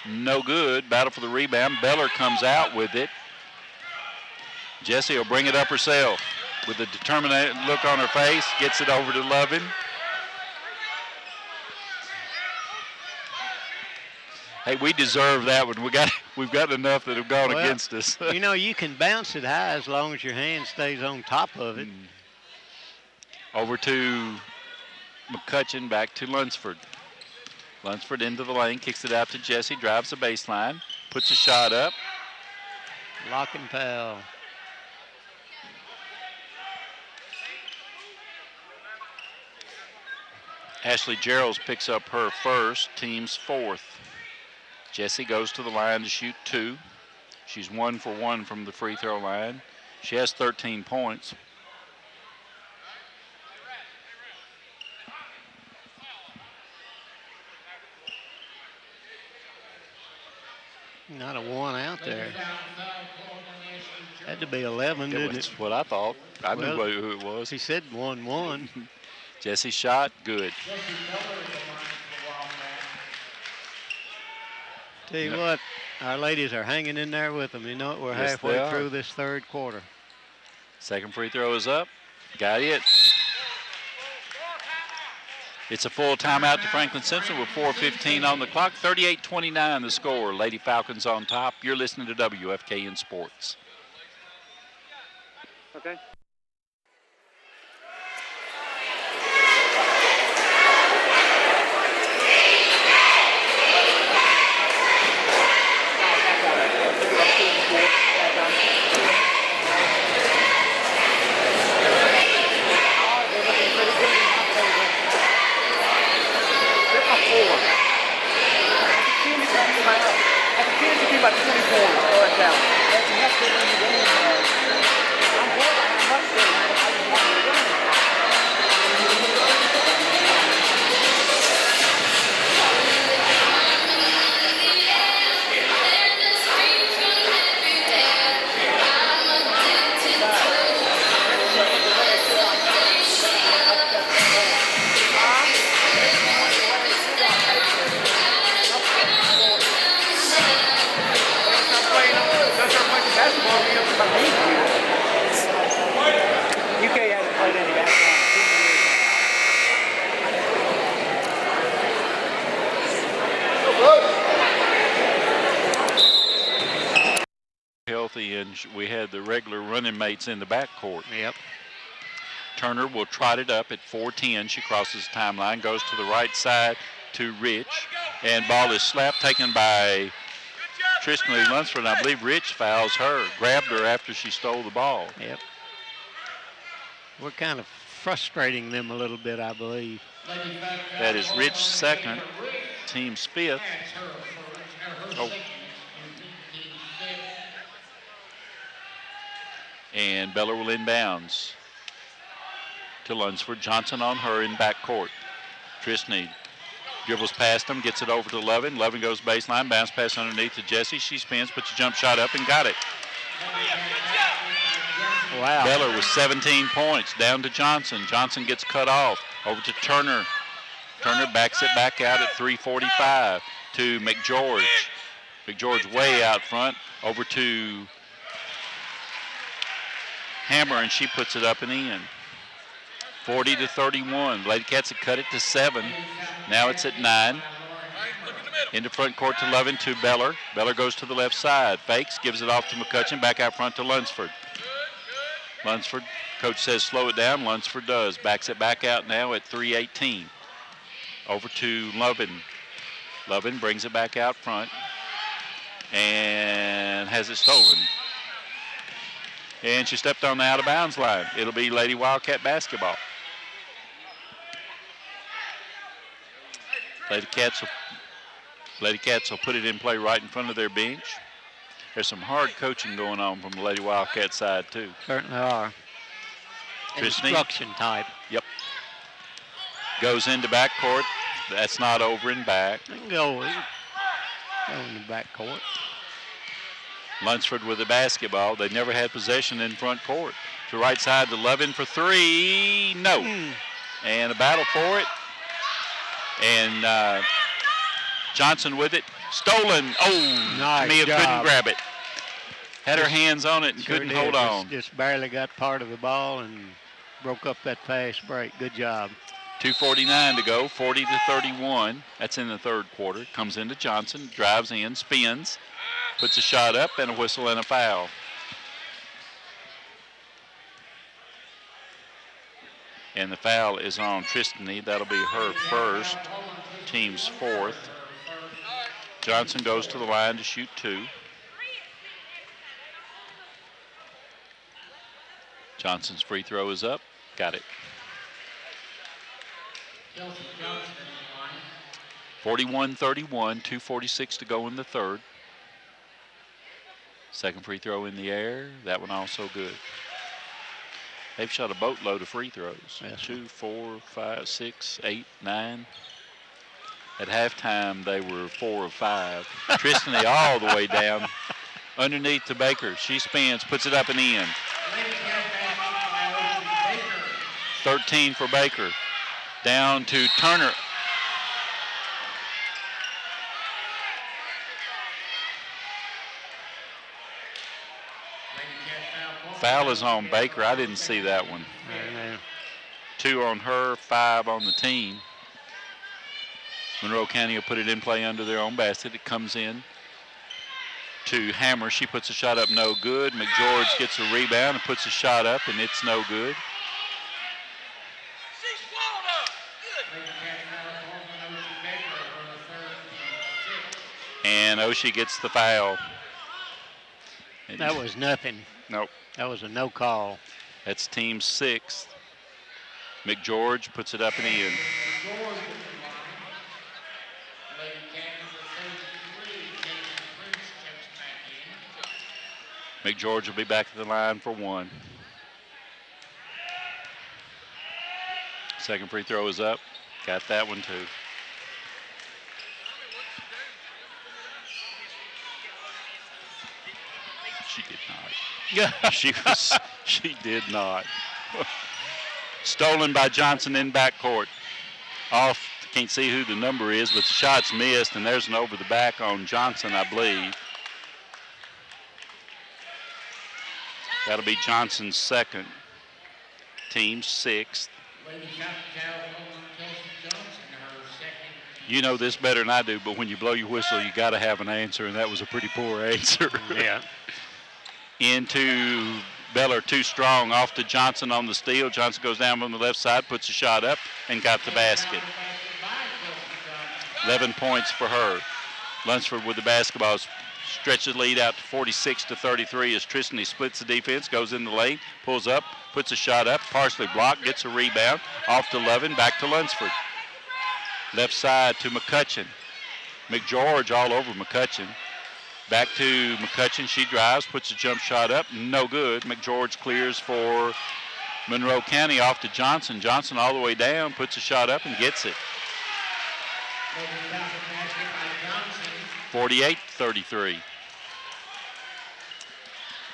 [SPEAKER 2] No good. Battle for the rebound. Beller comes out with it. Jessie will bring it up herself with a determined look on her face. Gets it over to Lovin. Hey, we deserve that one. We've got enough that have gone against us.
[SPEAKER 4] You know, you can bounce it high as long as your hand stays on top of it.
[SPEAKER 2] Over to McCutcheon, back to Lunsford. Lunsford into the lane, kicks it out to Jesse, drives the baseline, puts a shot up.
[SPEAKER 4] Lock and foul.
[SPEAKER 2] Ashley Geralds picks up her first, team's fourth. Jessie goes to the line to shoot 2. She's 1 for 1 from the free throw line. She has 13 points.
[SPEAKER 4] Not a 1 out there. Had to be 11, didn't it?
[SPEAKER 2] That's what I thought. I knew who it was.
[SPEAKER 4] He said 1-1.
[SPEAKER 2] Jessie shot, good.
[SPEAKER 4] Tell you what, our ladies are hanging in there with them. You know, we're halfway through this third quarter.
[SPEAKER 2] Second free throw is up. Got it. It's a full timeout to Franklin Central with 4:15 on the clock. 38-29 the score. Lady Falcons on top. You're listening to WFKN Sports.
[SPEAKER 3] Okay. About 20 points, third down. That's enough to win the game, man. I'm glad I have much there, man. I just wanted to win. UK hasn't played any basketball in 2 years.
[SPEAKER 2] Healthy, and we had the regular running mates in the backcourt.
[SPEAKER 4] Yep.
[SPEAKER 2] Turner will trot it up at 4:10. She crosses the timeline, goes to the right side to Rich, and ball is slapped, taken by Tristan Lee Lunsford. I believe Rich fouls her, grabbed her after she stole the ball.
[SPEAKER 4] Yep. We're kind of frustrating them a little bit, I believe.
[SPEAKER 2] That is Rich second, team's fifth. Oh. And Beller will inbounds to Lunsford. Johnson on her in backcourt. Tristan dribbles past him, gets it over to Lovin. Lovin goes baseline, bounce pass underneath to Jesse. She spins, puts a jump shot up and got it.
[SPEAKER 4] Wow.
[SPEAKER 2] Beller with 17 points, down to Johnson. Johnson gets cut off, over to Turner. Turner backs it back out at 3:45 to McGeorge. McGeorge way out front, over to Hammer, and she puts it up and in. 40-31. Ladycats had cut it to 7. Now it's at 9. Into front court to Lovin to Beller. Beller goes to the left side. Fakes, gives it off to McCutcheon. Back out front to Lunsford. Lunsford, coach says slow it down. Lunsford does. Backs it back out now at 3:18. Over to Lovin. Lovin brings it back out front and has it stolen. And she stepped on the out of bounds line. It'll be Lady Wildcat basketball. Ladycats will put it in play right in front of their bench. There's some hard coaching going on from the Lady Wildcat side, too.
[SPEAKER 4] Certainly are. Instruction type.
[SPEAKER 2] Yep. Goes into backcourt. That's not over and back.
[SPEAKER 4] They can go in the backcourt.
[SPEAKER 2] Lunsford with the basketball. They never had possession in front court. To right side to Lovin for 3. No. And a battle for it. And Johnson with it. Stolen. Oh,
[SPEAKER 4] nice
[SPEAKER 2] Mia
[SPEAKER 4] job.
[SPEAKER 2] couldn't grab it. Had her hands on it and
[SPEAKER 4] Sure
[SPEAKER 2] couldn't
[SPEAKER 4] did.
[SPEAKER 2] hold on.
[SPEAKER 4] Just barely got part of the ball and broke up that fast break. Good job.
[SPEAKER 2] 2:49 to go, 40-31. That's in the third quarter. Comes into Johnson, drives in, spins, puts a shot up, and a whistle and a foul. And the foul is on Tristany. That'll be her first, team's fourth. Johnson goes to the line to shoot 2. Johnson's free throw is up. Got it. 41-31, 2:46 to go in the third. Second free throw in the air. That one also good. They've shot a boatload of free throws.
[SPEAKER 4] Yes.
[SPEAKER 2] 2, 4, 5, 6, 8, 9. At halftime, they were 4 of 5. Tristany all the way down underneath to Baker. She spins, puts it up and in. 13 for Baker. Down to Turner. Foul is on Baker. I didn't see that one. 2 on her, 5 on the team. Monroe County will put it in play under their own basket. It comes in to Hammer. She puts a shot up, no good. McGeorge gets a rebound and puts a shot up, and it's no good. And Oshie gets the foul.
[SPEAKER 4] That was nothing.
[SPEAKER 2] Nope.
[SPEAKER 4] That was a no call.
[SPEAKER 2] That's team 6. McGeorge puts it up and in. McGeorge will be back at the line for 1. Second free throw is up. Got that one too. She did not. She did not. Stolen by Johnson in backcourt. Off, can't see who the number is, but the shot's missed, and there's an over the back on Johnson, I believe. That'll be Johnson's second. Team 6th. You know this better than I do, but when you blow your whistle, you got to have an answer, and that was a pretty poor answer.
[SPEAKER 4] Yeah.
[SPEAKER 2] Into Beller, too strong, off to Johnson on the steal. Johnson goes down on the left side, puts a shot up, and got the basket. 11 points for her. Lunsford with the basketball, stretches the lead out to 46-33 as Tristany splits the defense, goes in the lane, pulls up, puts a shot up, partially blocked, gets a rebound, off to Lovin, back to Lunsford. Left side to McCutcheon. McGeorge all over McCutcheon. Back to McCutcheon. She drives, puts a jump shot up. No good. McGeorge clears for Monroe County off to Johnson. Johnson all the way down, puts a shot up and gets it. 48-33.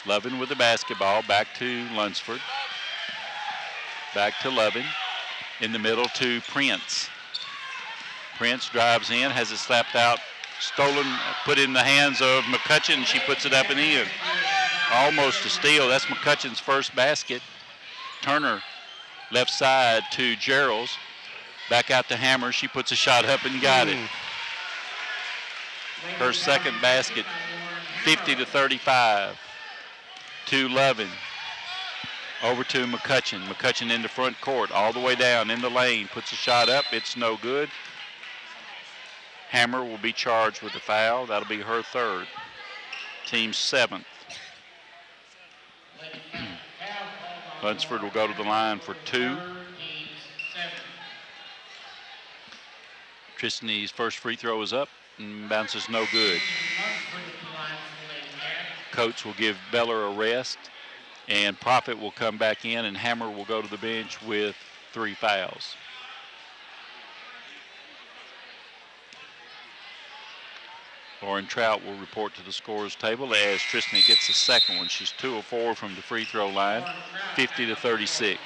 [SPEAKER 2] Lovin with the basketball. Back to Lunsford. Back to Lovin. In the middle to Prince. Prince drives in, has it slapped out, stolen, put in the hands of McCutcheon. She puts it up and in. Almost a steal. That's McCutcheon's first basket. Turner, left side to Gerald's. Back out to Hammer. She puts a shot up and got it. Her second basket, 50-35. To Lovin. Over to McCutcheon. McCutcheon in the front court, all the way down in the lane. Puts a shot up. It's no good. Hammer will be charged with a foul. That'll be her third. Team 7th. Lunsford will go to the line for 2. Tristany's first free throw is up and bounces no good. Coates will give Beller a rest, and Profit will come back in, and Hammer will go to the bench with 3 fouls. Lauren Trout will report to the scorers table as Tristany gets the second one. She's 2 of 4 from the free throw line, 50-36.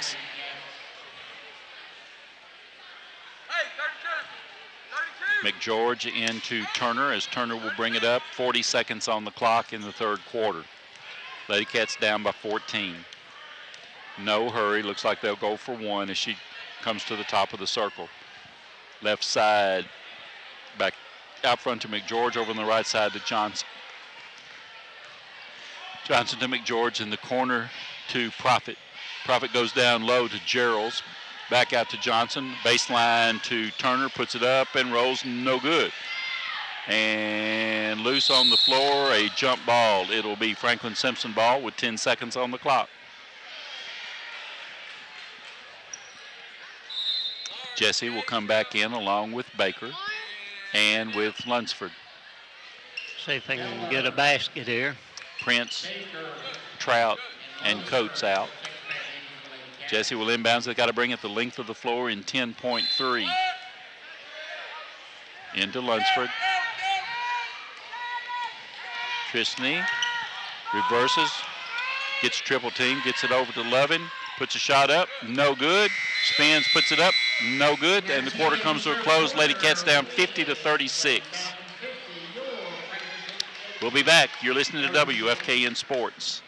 [SPEAKER 2] McGeorge into Turner as Turner will bring it up. 40 seconds on the clock in the third quarter. Ladycats down by 14. No hurry. Looks like they'll go for 1 as she comes to the top of the circle. Left side, back out front to McGeorge, over on the right side to Johnson. Johnson to McGeorge in the corner to Profit. Profit goes down low to Gerald's. Back out to Johnson. Baseline to Turner, puts it up and rolls, no good. And loose on the floor, a jump ball. It'll be Franklin Simpson ball with 10 seconds on the clock. Jesse will come back in along with Baker and with Lunsford.
[SPEAKER 4] See if they can get a basket here.
[SPEAKER 2] Prince, Trout, and Coates out. Jesse will inbounds. They've got to bring it the length of the floor in 10.3. Into Lunsford. Tristany reverses, gets triple team, gets it over to Lovin, puts a shot up, no good. Spins, puts it up, no good. And the quarter comes to a close. Ladycats down 50-36. We'll be back. You're listening to WFKN Sports.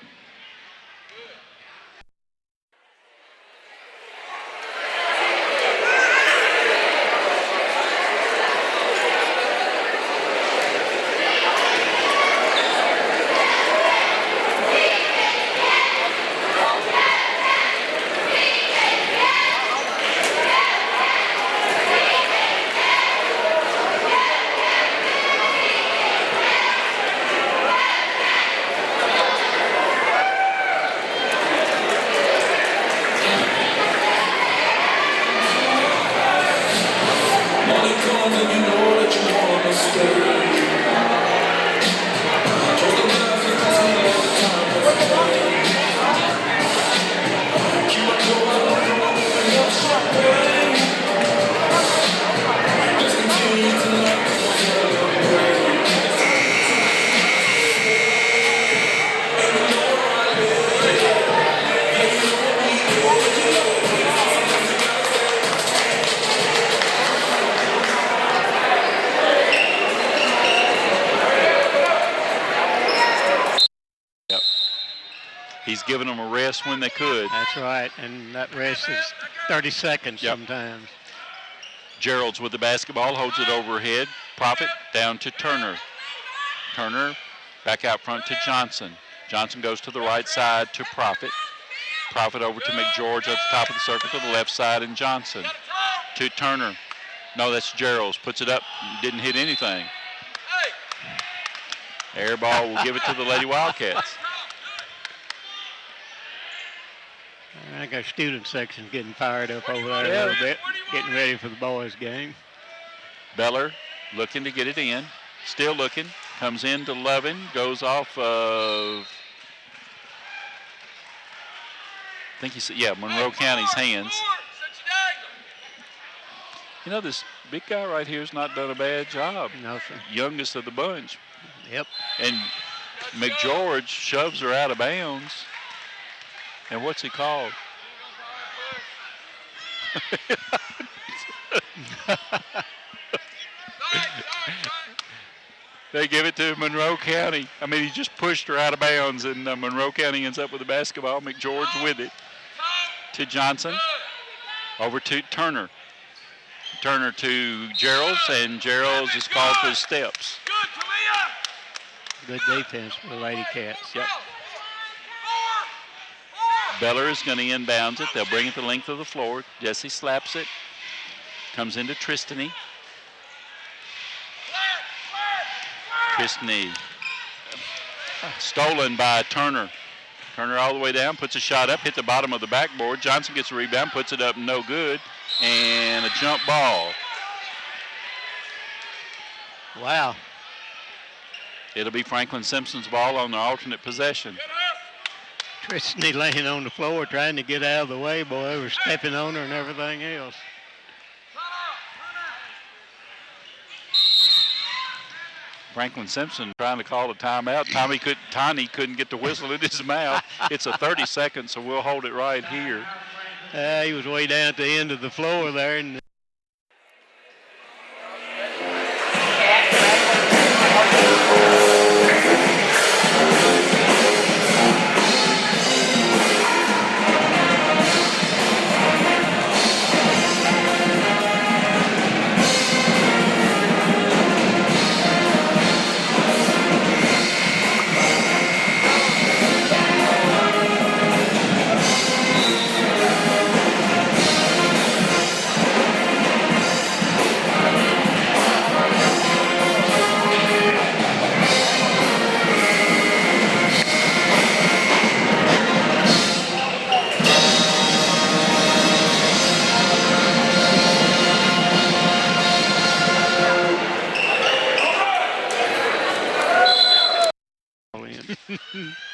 [SPEAKER 2] Yep. He's giving them a rest when they could.
[SPEAKER 4] That's right, and that rest is 30 seconds
[SPEAKER 2] Yep.
[SPEAKER 4] sometimes.
[SPEAKER 2] Gerald's with the basketball, holds it overhead. Profit down to Turner. Turner back out front to Johnson. Johnson goes to the right side to Profit. Profit over to McGeorge at the top of the circle to the left side, and Johnson to Turner. No, that's Gerald's. Puts it up, didn't hit anything. Air ball will give it to the Lady Wildcats.
[SPEAKER 4] I think our student section's getting fired up over there a little bit, getting ready for the boys' game.
[SPEAKER 2] Beller looking to get it in. Still looking. Comes in to Lovin. Goes off of, I think he said, yeah, Monroe County's hands. You know, this big guy right here has not done a bad job.
[SPEAKER 4] No, sir.
[SPEAKER 2] Youngest of the bunch.
[SPEAKER 4] Yep.
[SPEAKER 2] And McGeorge shoves her out of bounds. And what's he called? They give it to Monroe County. I mean, he just pushed her out of bounds, and Monroe County ends up with the basketball. McGeorge with it to Johnson. Over to Turner. Turner to Gerald's, and Gerald's is called for his steps.
[SPEAKER 4] Good defense for the Ladycats.
[SPEAKER 2] Yep. Beller is going to inbounds it. They'll bring it the length of the floor. Jesse slaps it. Comes into Tristany. Tristany stolen by Turner. Turner all the way down, puts a shot up, hit the bottom of the backboard. Johnson gets a rebound, puts it up, no good. And a jump ball.
[SPEAKER 4] Wow.
[SPEAKER 2] It'll be Franklin Simpson's ball on the alternate possession.
[SPEAKER 4] Tristany laying on the floor trying to get out of the way, boy. They were stepping on her and everything else.
[SPEAKER 2] Franklin Simpson trying to call a timeout. Tiny couldn't get the whistle in his mouth. It's a 30 seconds, so we'll hold it right here.
[SPEAKER 4] He was way down at the end of the floor there. And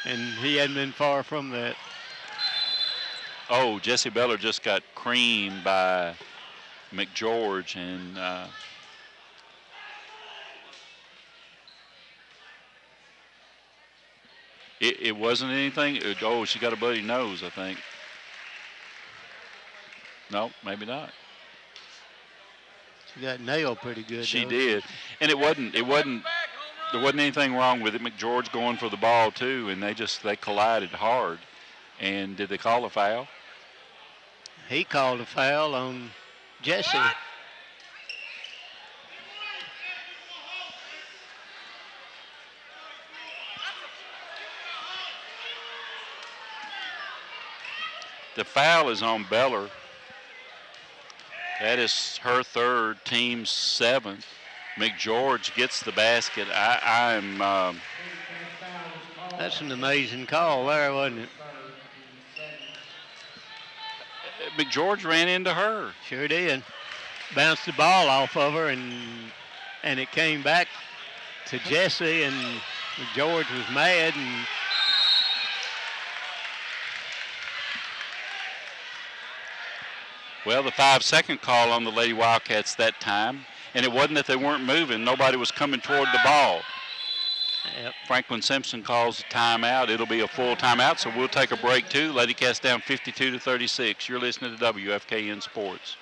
[SPEAKER 4] and he hadn't been far from that.
[SPEAKER 2] Oh, Jesse Beller just got creamed by McGeorge, and it wasn't anything. Oh, she got a bloody nose, I think. No, maybe not.
[SPEAKER 4] She got nailed pretty good.
[SPEAKER 2] She
[SPEAKER 4] though.
[SPEAKER 2] did, and there wasn't anything wrong with it. McGeorge going for the ball too, and they collided hard. And did they call a foul?
[SPEAKER 4] He called a foul on Jesse.
[SPEAKER 2] The foul is on Beller. That is her third, team's seventh. McGeorge gets the basket.
[SPEAKER 4] That's an amazing call there, wasn't it?
[SPEAKER 2] McGeorge ran into her.
[SPEAKER 4] Sure did. Bounced the ball off of her and and it came back to Jesse, and George was mad, and
[SPEAKER 2] well, the 5-second call on the Lady Wildcats that time, and it wasn't that they weren't moving. Nobody was coming toward the ball.
[SPEAKER 4] yep.
[SPEAKER 2] Franklin Simpson calls a timeout. It'll be a full timeout, so we'll take a break too. Ladycats down 52-36. You're listening to WFKN Sports.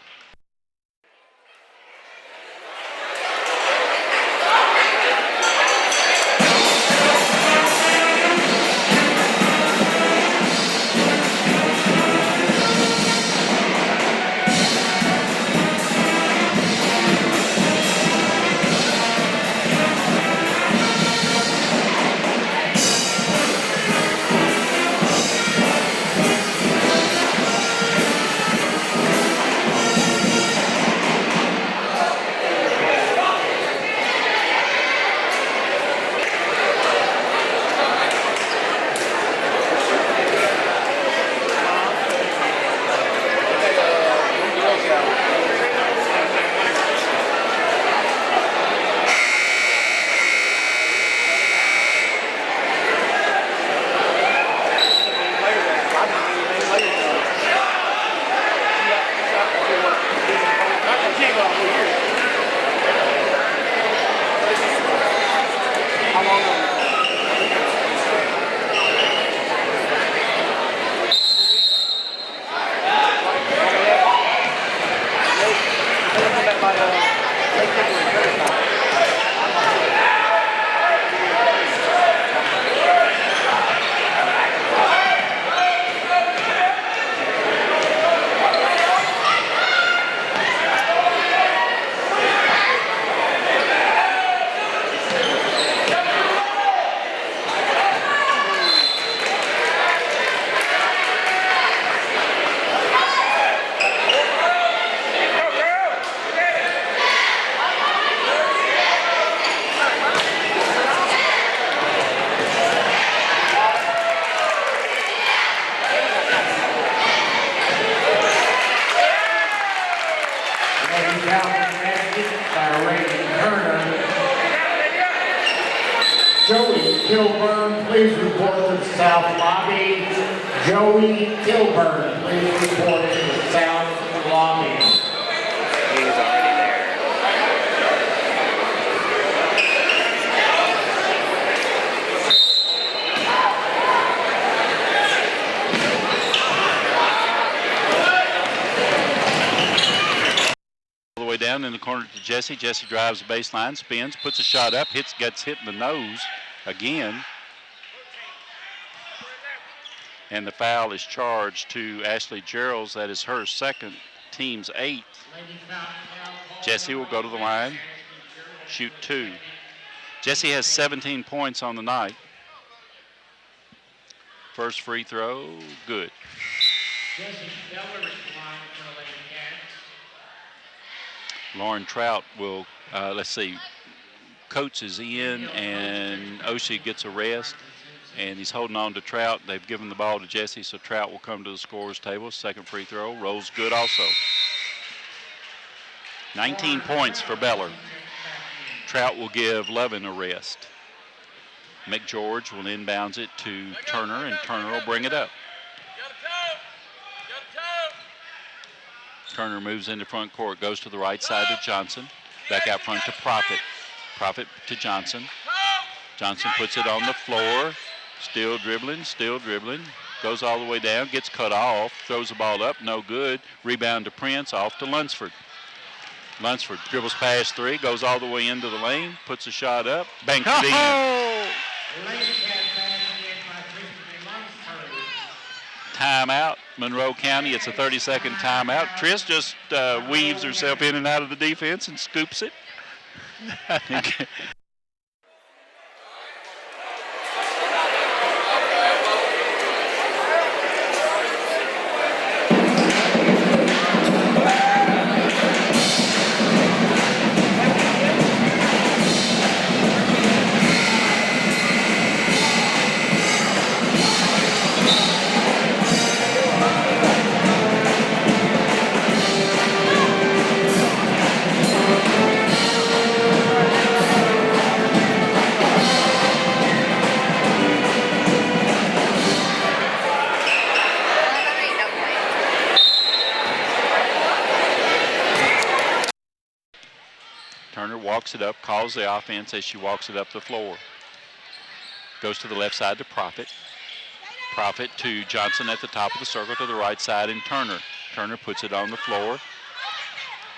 [SPEAKER 1] Joey Kilburn, please report to the south lobby. Joey Kilburn, please report to the south lobby.
[SPEAKER 3] He was already there.
[SPEAKER 2] All the way down in the corner to Jesse. Jesse drives the baseline, spins, puts a shot up, gets hit in the nose again. And the foul is charged to Ashley Geralds. That is her second, team's 8th. Jesse will go to the line, shoot 2. Jesse has 17 points on the night. First free throw, good. Lauren Trout will, let's see, Coates is in and Oshie gets a rest, and he's holding on to Trout. They've given the ball to Jesse, so Trout will come to the scorer's table. Second free throw, rolls good also. 19 points for Beller. Trout will give Levin a rest. McGeorge will inbounds it to Turner, and Turner will bring it up. Turner moves into front court, goes to the right side to Johnson. Back out front to Profit. Profit to Johnson. Johnson puts it on the floor. Still dribbling. Goes all the way down, gets cut off, throws the ball up, no good. Rebound to Prince, off to Lunsford. Lunsford dribbles past 3, goes all the way into the lane, puts a shot up, banks it in. Timeout, Monroe County. It's a 30-second timeout. Trish just weaves herself in and out of the defense and scoops it. Turner walks it up, calls the offense as she walks it up the floor. Goes to the left side to Profit. Profit to Johnson at the top of the circle to the right side, and Turner. Turner puts it on the floor.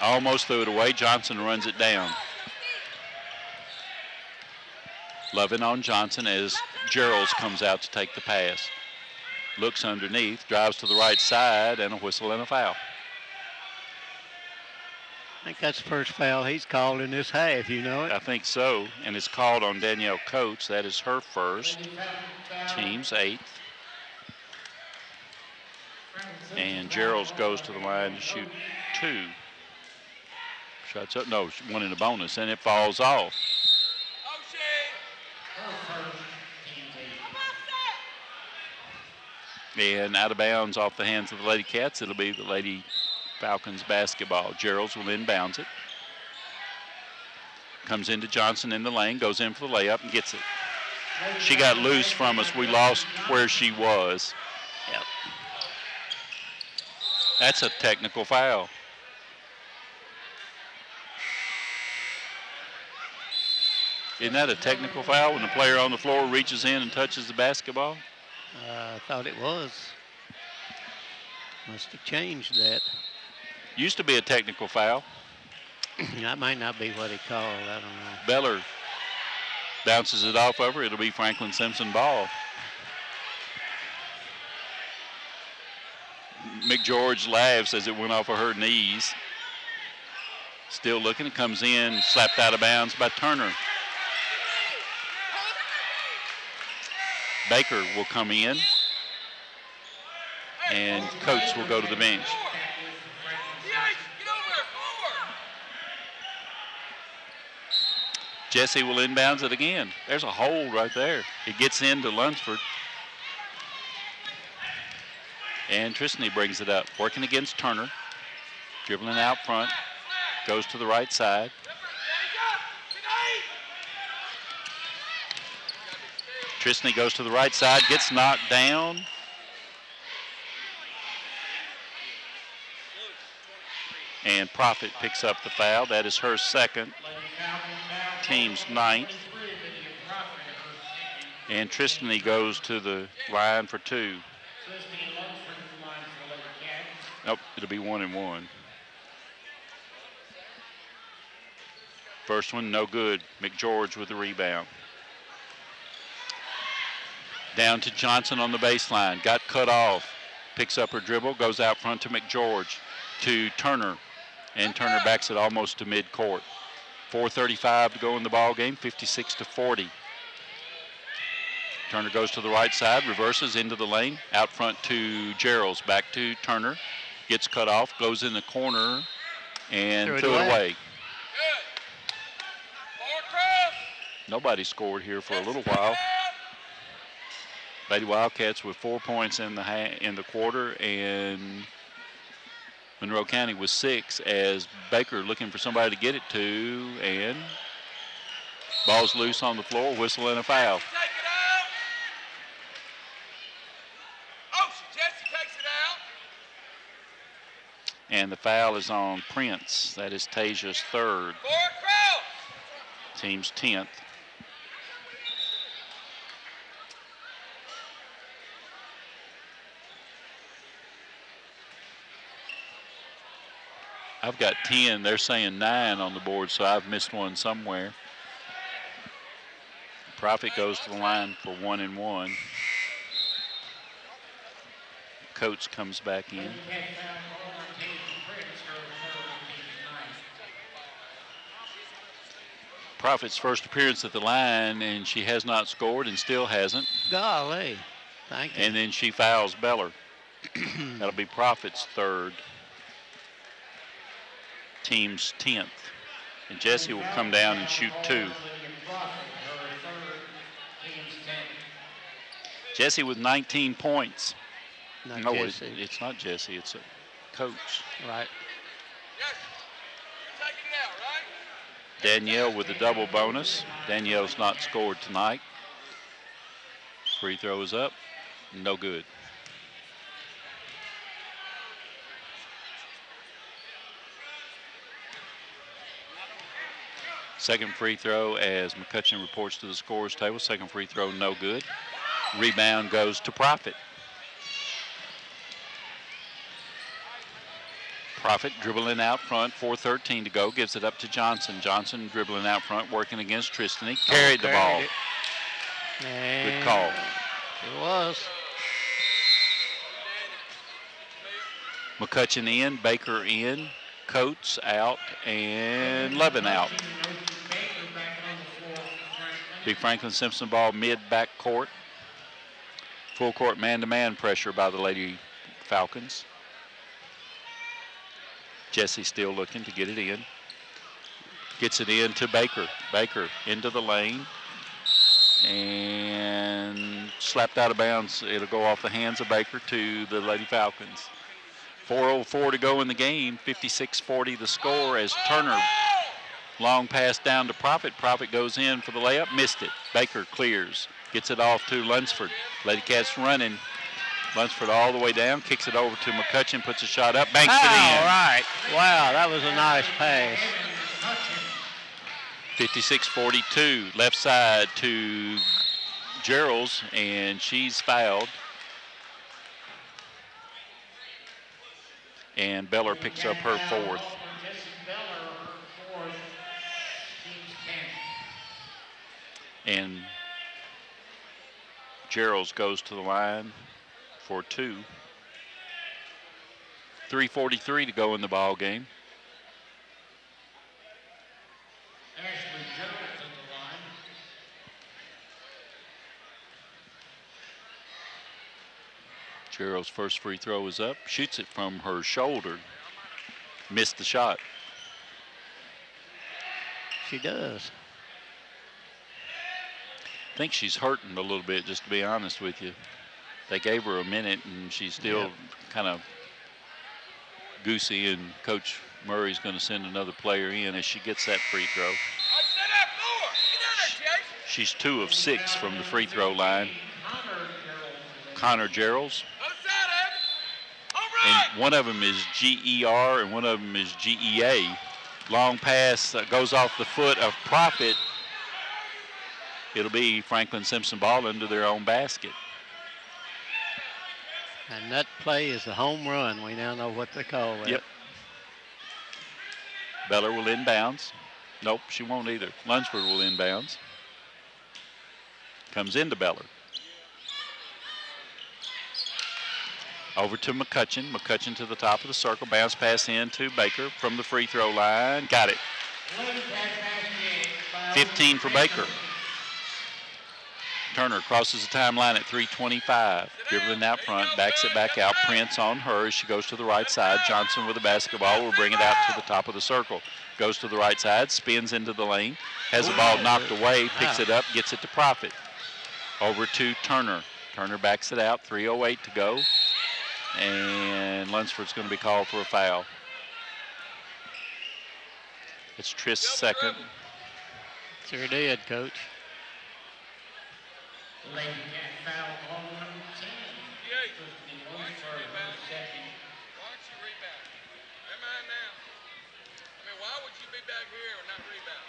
[SPEAKER 2] Almost threw it away. Johnson runs it down. Lovin on Johnson as Gerald's comes out to take the pass. Looks underneath, drives to the right side, and a whistle and a foul.
[SPEAKER 4] I think that's the first foul he's called in this half, you know it.
[SPEAKER 2] I think so, and it's called on Danielle Coates. That is her first, team's 8th. And Gerald's goes to the line to shoot 2. Shots up, no, 1 in the bonus, and it falls off. And out of bounds off the hands of the Lady Cats. It'll be the Lady Falcons basketball. Gerald's will inbounds it. Comes into Johnson in the lane, goes in for the layup and gets it. She got loose from us. We lost where she was.
[SPEAKER 4] Yep.
[SPEAKER 2] That's a technical foul. Isn't that a technical foul when the player on the floor reaches in and touches the basketball?
[SPEAKER 4] I thought it was. Must have changed that.
[SPEAKER 2] Used to be a technical foul.
[SPEAKER 4] That might not be what he called. I don't know.
[SPEAKER 2] Beller bounces it off over. It'll be Franklin Simpson ball. McGeorge laughs as it went off of her knees. Still looking. It comes in, slapped out of bounds by Turner. Baker will come in, and Coates will go to the bench. Jesse will inbounds it again. There's a hole right there. It gets into Lunsford. And Tristany brings it up. Working against Turner. Dribbling out front. Goes to the right side. Tristany goes to the right side. Gets knocked down. And Profit picks up the foul. That is her second. Team's 9th. And Tristany goes to the line for 2. Nope, it'll be 1 and 1. First one, no good. McGeorge with the rebound. Down to Johnson on the baseline. Got cut off. Picks up her dribble. Goes out front to McGeorge. To Turner. And Turner backs it almost to midcourt. 4:35 to go in the ball game. 56-40. Turner goes to the right side. Reverses into the lane. Out front to Gerald's. Back to Turner. Gets cut off. Goes in the corner. And threw it away. Nobody scored here for a little while. Lady Wildcats with 4 points in the quarter, and Monroe County with 6 as Baker looking for somebody to get it to, and ball's loose on the floor, whistle and a foul.
[SPEAKER 6] Take it out. Oh, Jesse takes it out.
[SPEAKER 2] And the foul is on Prince. That is Tasia's 3rd. Team's 10th. I've got 10. They're saying 9 on the board, so I've missed one somewhere. Profit goes to the line for 1 and 1. Coates comes back in. Profit's first appearance at the line, and she has not scored and still hasn't.
[SPEAKER 4] Golly. Thank you.
[SPEAKER 2] And then she fouls Beller. That'll be Profit's 3rd. Team's 10th. And Jesse will come down and shoot 2. Jesse with 19 points.
[SPEAKER 4] Not
[SPEAKER 2] No,
[SPEAKER 4] Jesse.
[SPEAKER 2] it's not Jesse. It's a Coach.
[SPEAKER 4] Right.
[SPEAKER 6] Yes. You're taking it out, right?
[SPEAKER 2] Danielle with a double bonus. Danielle's not scored tonight. Free throws up. No good. Second free throw, as McCutcheon reports to the scorer's table. Second free throw, no good. Rebound goes to Profit. Profit dribbling out front, 4:13 to go, gives it up to Johnson. Johnson dribbling out front, working against Tristan. He carried the ball. Good call.
[SPEAKER 4] It was.
[SPEAKER 2] McCutcheon in, Baker in, Coates out, and Levin out. Big Franklin Simpson ball mid-back court. Full court man-to-man pressure by the Lady Falcons. Jesse still looking to get it in. Gets it in to Baker. Baker into the lane. And slapped out of bounds. It'll go off the hands of Baker to the Lady Falcons. 4:04 to go in the game. 56-40 the score as Turner long pass down to Profit. Profit goes in for the layup. Missed it. Baker clears. Gets it off to Lunsford. Ladycats running. Lunsford all the way down. Kicks it over to McCutcheon. Puts a shot up. Banks it in.
[SPEAKER 4] All right. Wow, that was a nice pass.
[SPEAKER 2] 56-42. Left side to Gerald's, and she's fouled. And Beller picks up her fourth. And Gerald's goes to the line for two. 3:43 to go in the ball game. Gerald's first free throw is up. Shoots it from her shoulder. Missed the shot.
[SPEAKER 4] She does.
[SPEAKER 2] I think she's hurting a little bit, just to be honest with you. They gave her a minute, and she's still kind of goosey, and Coach Murray's going to send another player in as she gets that free throw. She's 2 of 6 from the free throw line. Connor Geralds. And one of them is GER and one of them is GEA. Long pass goes off the foot of Profit. It'll be Franklin Simpson ball into their own basket.
[SPEAKER 4] And that play is the home run. We now know what they call it.
[SPEAKER 2] Yep. Beller will inbounds. Nope, she won't either. Lunsford will inbounds. Comes into Beller. Over to McCutcheon. McCutcheon to the top of the circle. Bounce pass in to Baker from the free throw line. Got it. 15 for Baker. Turner crosses the timeline at 3:25. Dribbling out front, backs it back out. Prince on her as she goes to the right side. Johnson with the basketball will bring it out to the top of the circle. Goes to the right side, spins into the lane. Has the ball knocked away, picks it up, gets it to Profit. Over to Turner. Turner backs it out, 3:08 to go. And Lunsford's going to be called for a foul. It's Trist's second.
[SPEAKER 4] Sure did, Coach.
[SPEAKER 1] Ladycat foul on number 10.
[SPEAKER 6] Watch your rebound. Am I now? I mean, why would you be back here or not rebound?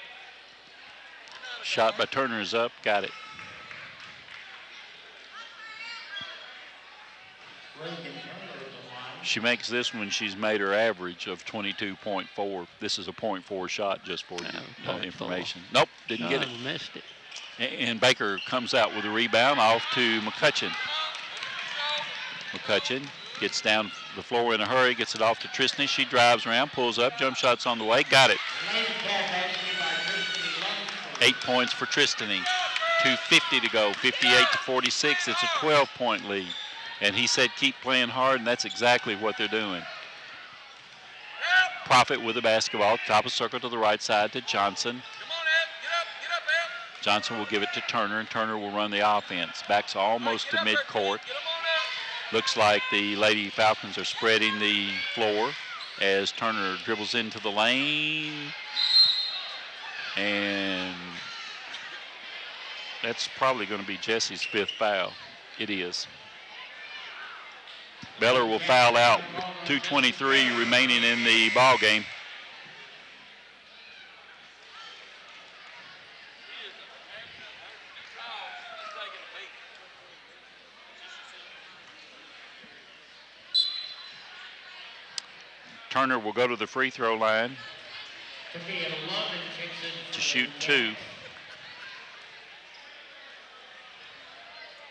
[SPEAKER 2] Shot by Turner is up. Got it. She makes this one. She's made her average of 22.4. This is a .4 shot, just for your information. Nope, didn't get it.
[SPEAKER 4] Missed it.
[SPEAKER 2] And Baker comes out with a rebound off to McCutcheon. McCutcheon gets down the floor in a hurry, gets it off to Tristan. She drives around, pulls up, jump shots on the way, got it. 8 points for Tristan. 2:50 to go, 58-46. It's a 12-point lead. And he said keep playing hard, and that's exactly what they're doing. Profit with the basketball, top of circle to the right side to Johnson. Johnson will give it to Turner, and Turner will run the offense. Backs almost to midcourt. Looks like the Lady Falcons are spreading the floor as Turner dribbles into the lane. And that's probably going to be Jesse's 5th foul. It is. Beller will foul out with 2:23 remaining in the ball game. Turner will go to the free throw line to shoot 2.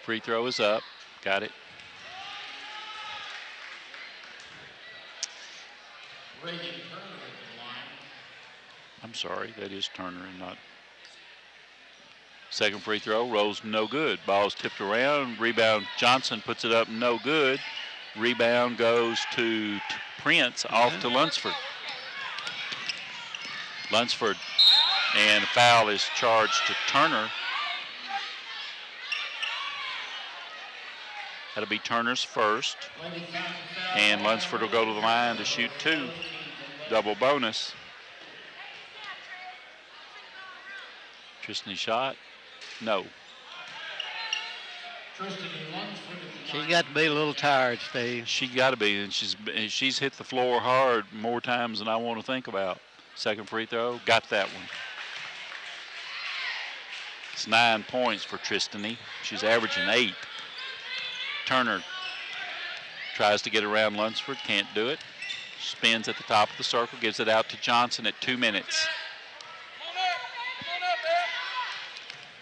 [SPEAKER 2] Free throw is up. Got it. I'm sorry, that is Turner and not. Second free throw, rolls no good. Ball's tipped around. Rebound, Johnson puts it up, no good. Rebound goes to Prince, off to Lunsford. Lunsford, and a foul is charged to Turner. That'll be Turner's first. And Lunsford will go to the line to shoot 2. Double bonus. Tristan shot. No.
[SPEAKER 4] She's got to be a little tired, Steve.
[SPEAKER 2] She got to be, and she's hit the floor hard more times than I want to think about. Second free throw, got that one. It's 9 points for Tristany. She's averaging 8. Turner tries to get around Lunsford, can't do it. Spins at the top of the circle, gives it out to Johnson at 2 minutes.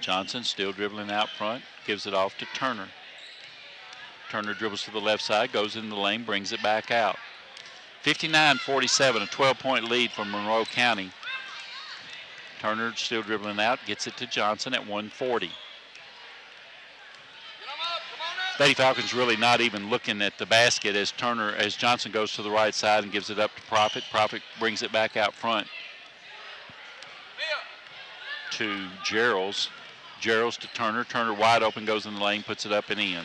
[SPEAKER 2] Johnson still dribbling out front, gives it off to Turner. Turner dribbles to the left side, goes in the lane, brings it back out. 59-47, a 12-point lead for Monroe County. Turner still dribbling out, gets it to Johnson at 140. Lady Falcons really not even looking at the basket as Johnson goes to the right side and gives it up to Profit. Profit brings it back out front to Gerald's. Gerald's to Turner. Turner wide open, goes in the lane, puts it up and in.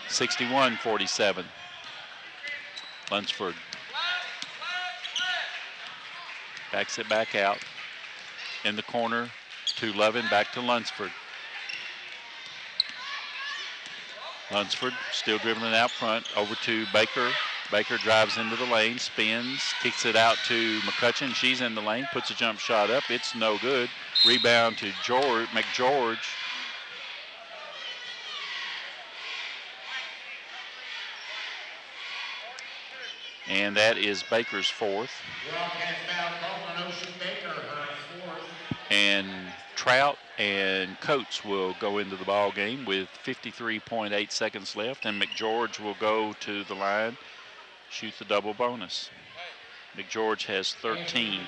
[SPEAKER 2] 61-47. Lunsford backs it back out. In the corner to Levin, back to Lunsford. Lunsford still dribbling out front, over to Baker. Baker drives into the lane, spins, kicks it out to McCutcheon. She's in the lane, puts a jump shot up. It's no good. Rebound to McGeorge. And that is Baker's fourth. And Trout and Coates will go into the ball game with 53.8 seconds left, and McGeorge will go to the line, shoot the double bonus. McGeorge has 13.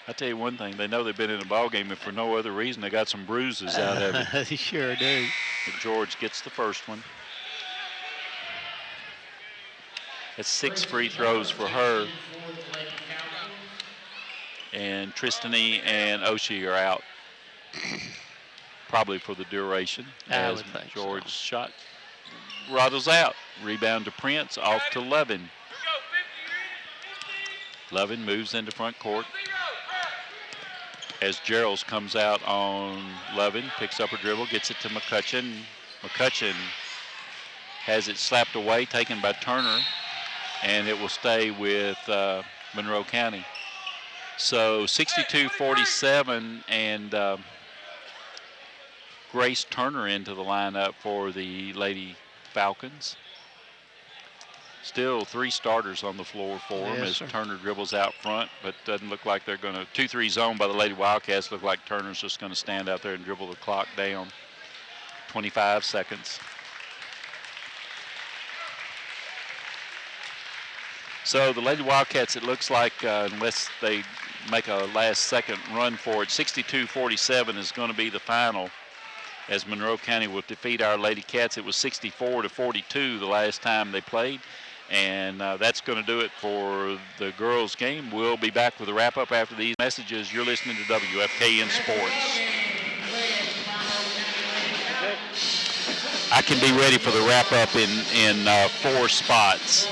[SPEAKER 2] I tell you one thing, they know they've been in a ball game, if for no other reason, they got some bruises out of it.
[SPEAKER 4] They sure do.
[SPEAKER 2] McGeorge gets the first one. That's 6 free throws for her. And Tristany and Oshie are out, probably for the duration, as George's shot rattles out. Rebound to Prince, off to Levin. Levin moves into front court as Gerald's comes out on Levin, picks up a dribble, gets it to McCutcheon. McCutcheon has it slapped away, taken by Turner, and it will stay with Monroe County. So 62-47, and Grace Turner into the lineup for the Lady Falcons. Still 3 starters on the floor for them as Turner dribbles out front, but doesn't look like they're going to. 2-3 zone by the Lady Wildcats. Look like Turner's just going to stand out there and dribble the clock down. 25 seconds. So the Lady Wildcats, it looks like, unless they make a last-second run for it, 62-47 is going to be the final, as Monroe County will defeat our Lady Cats. It was 64-42 the last time they played, and that's going to do it for the girls' game. We'll be back with a wrap-up after these messages. You're listening to WFKN Sports. I can be ready for the wrap-up in 4 spots.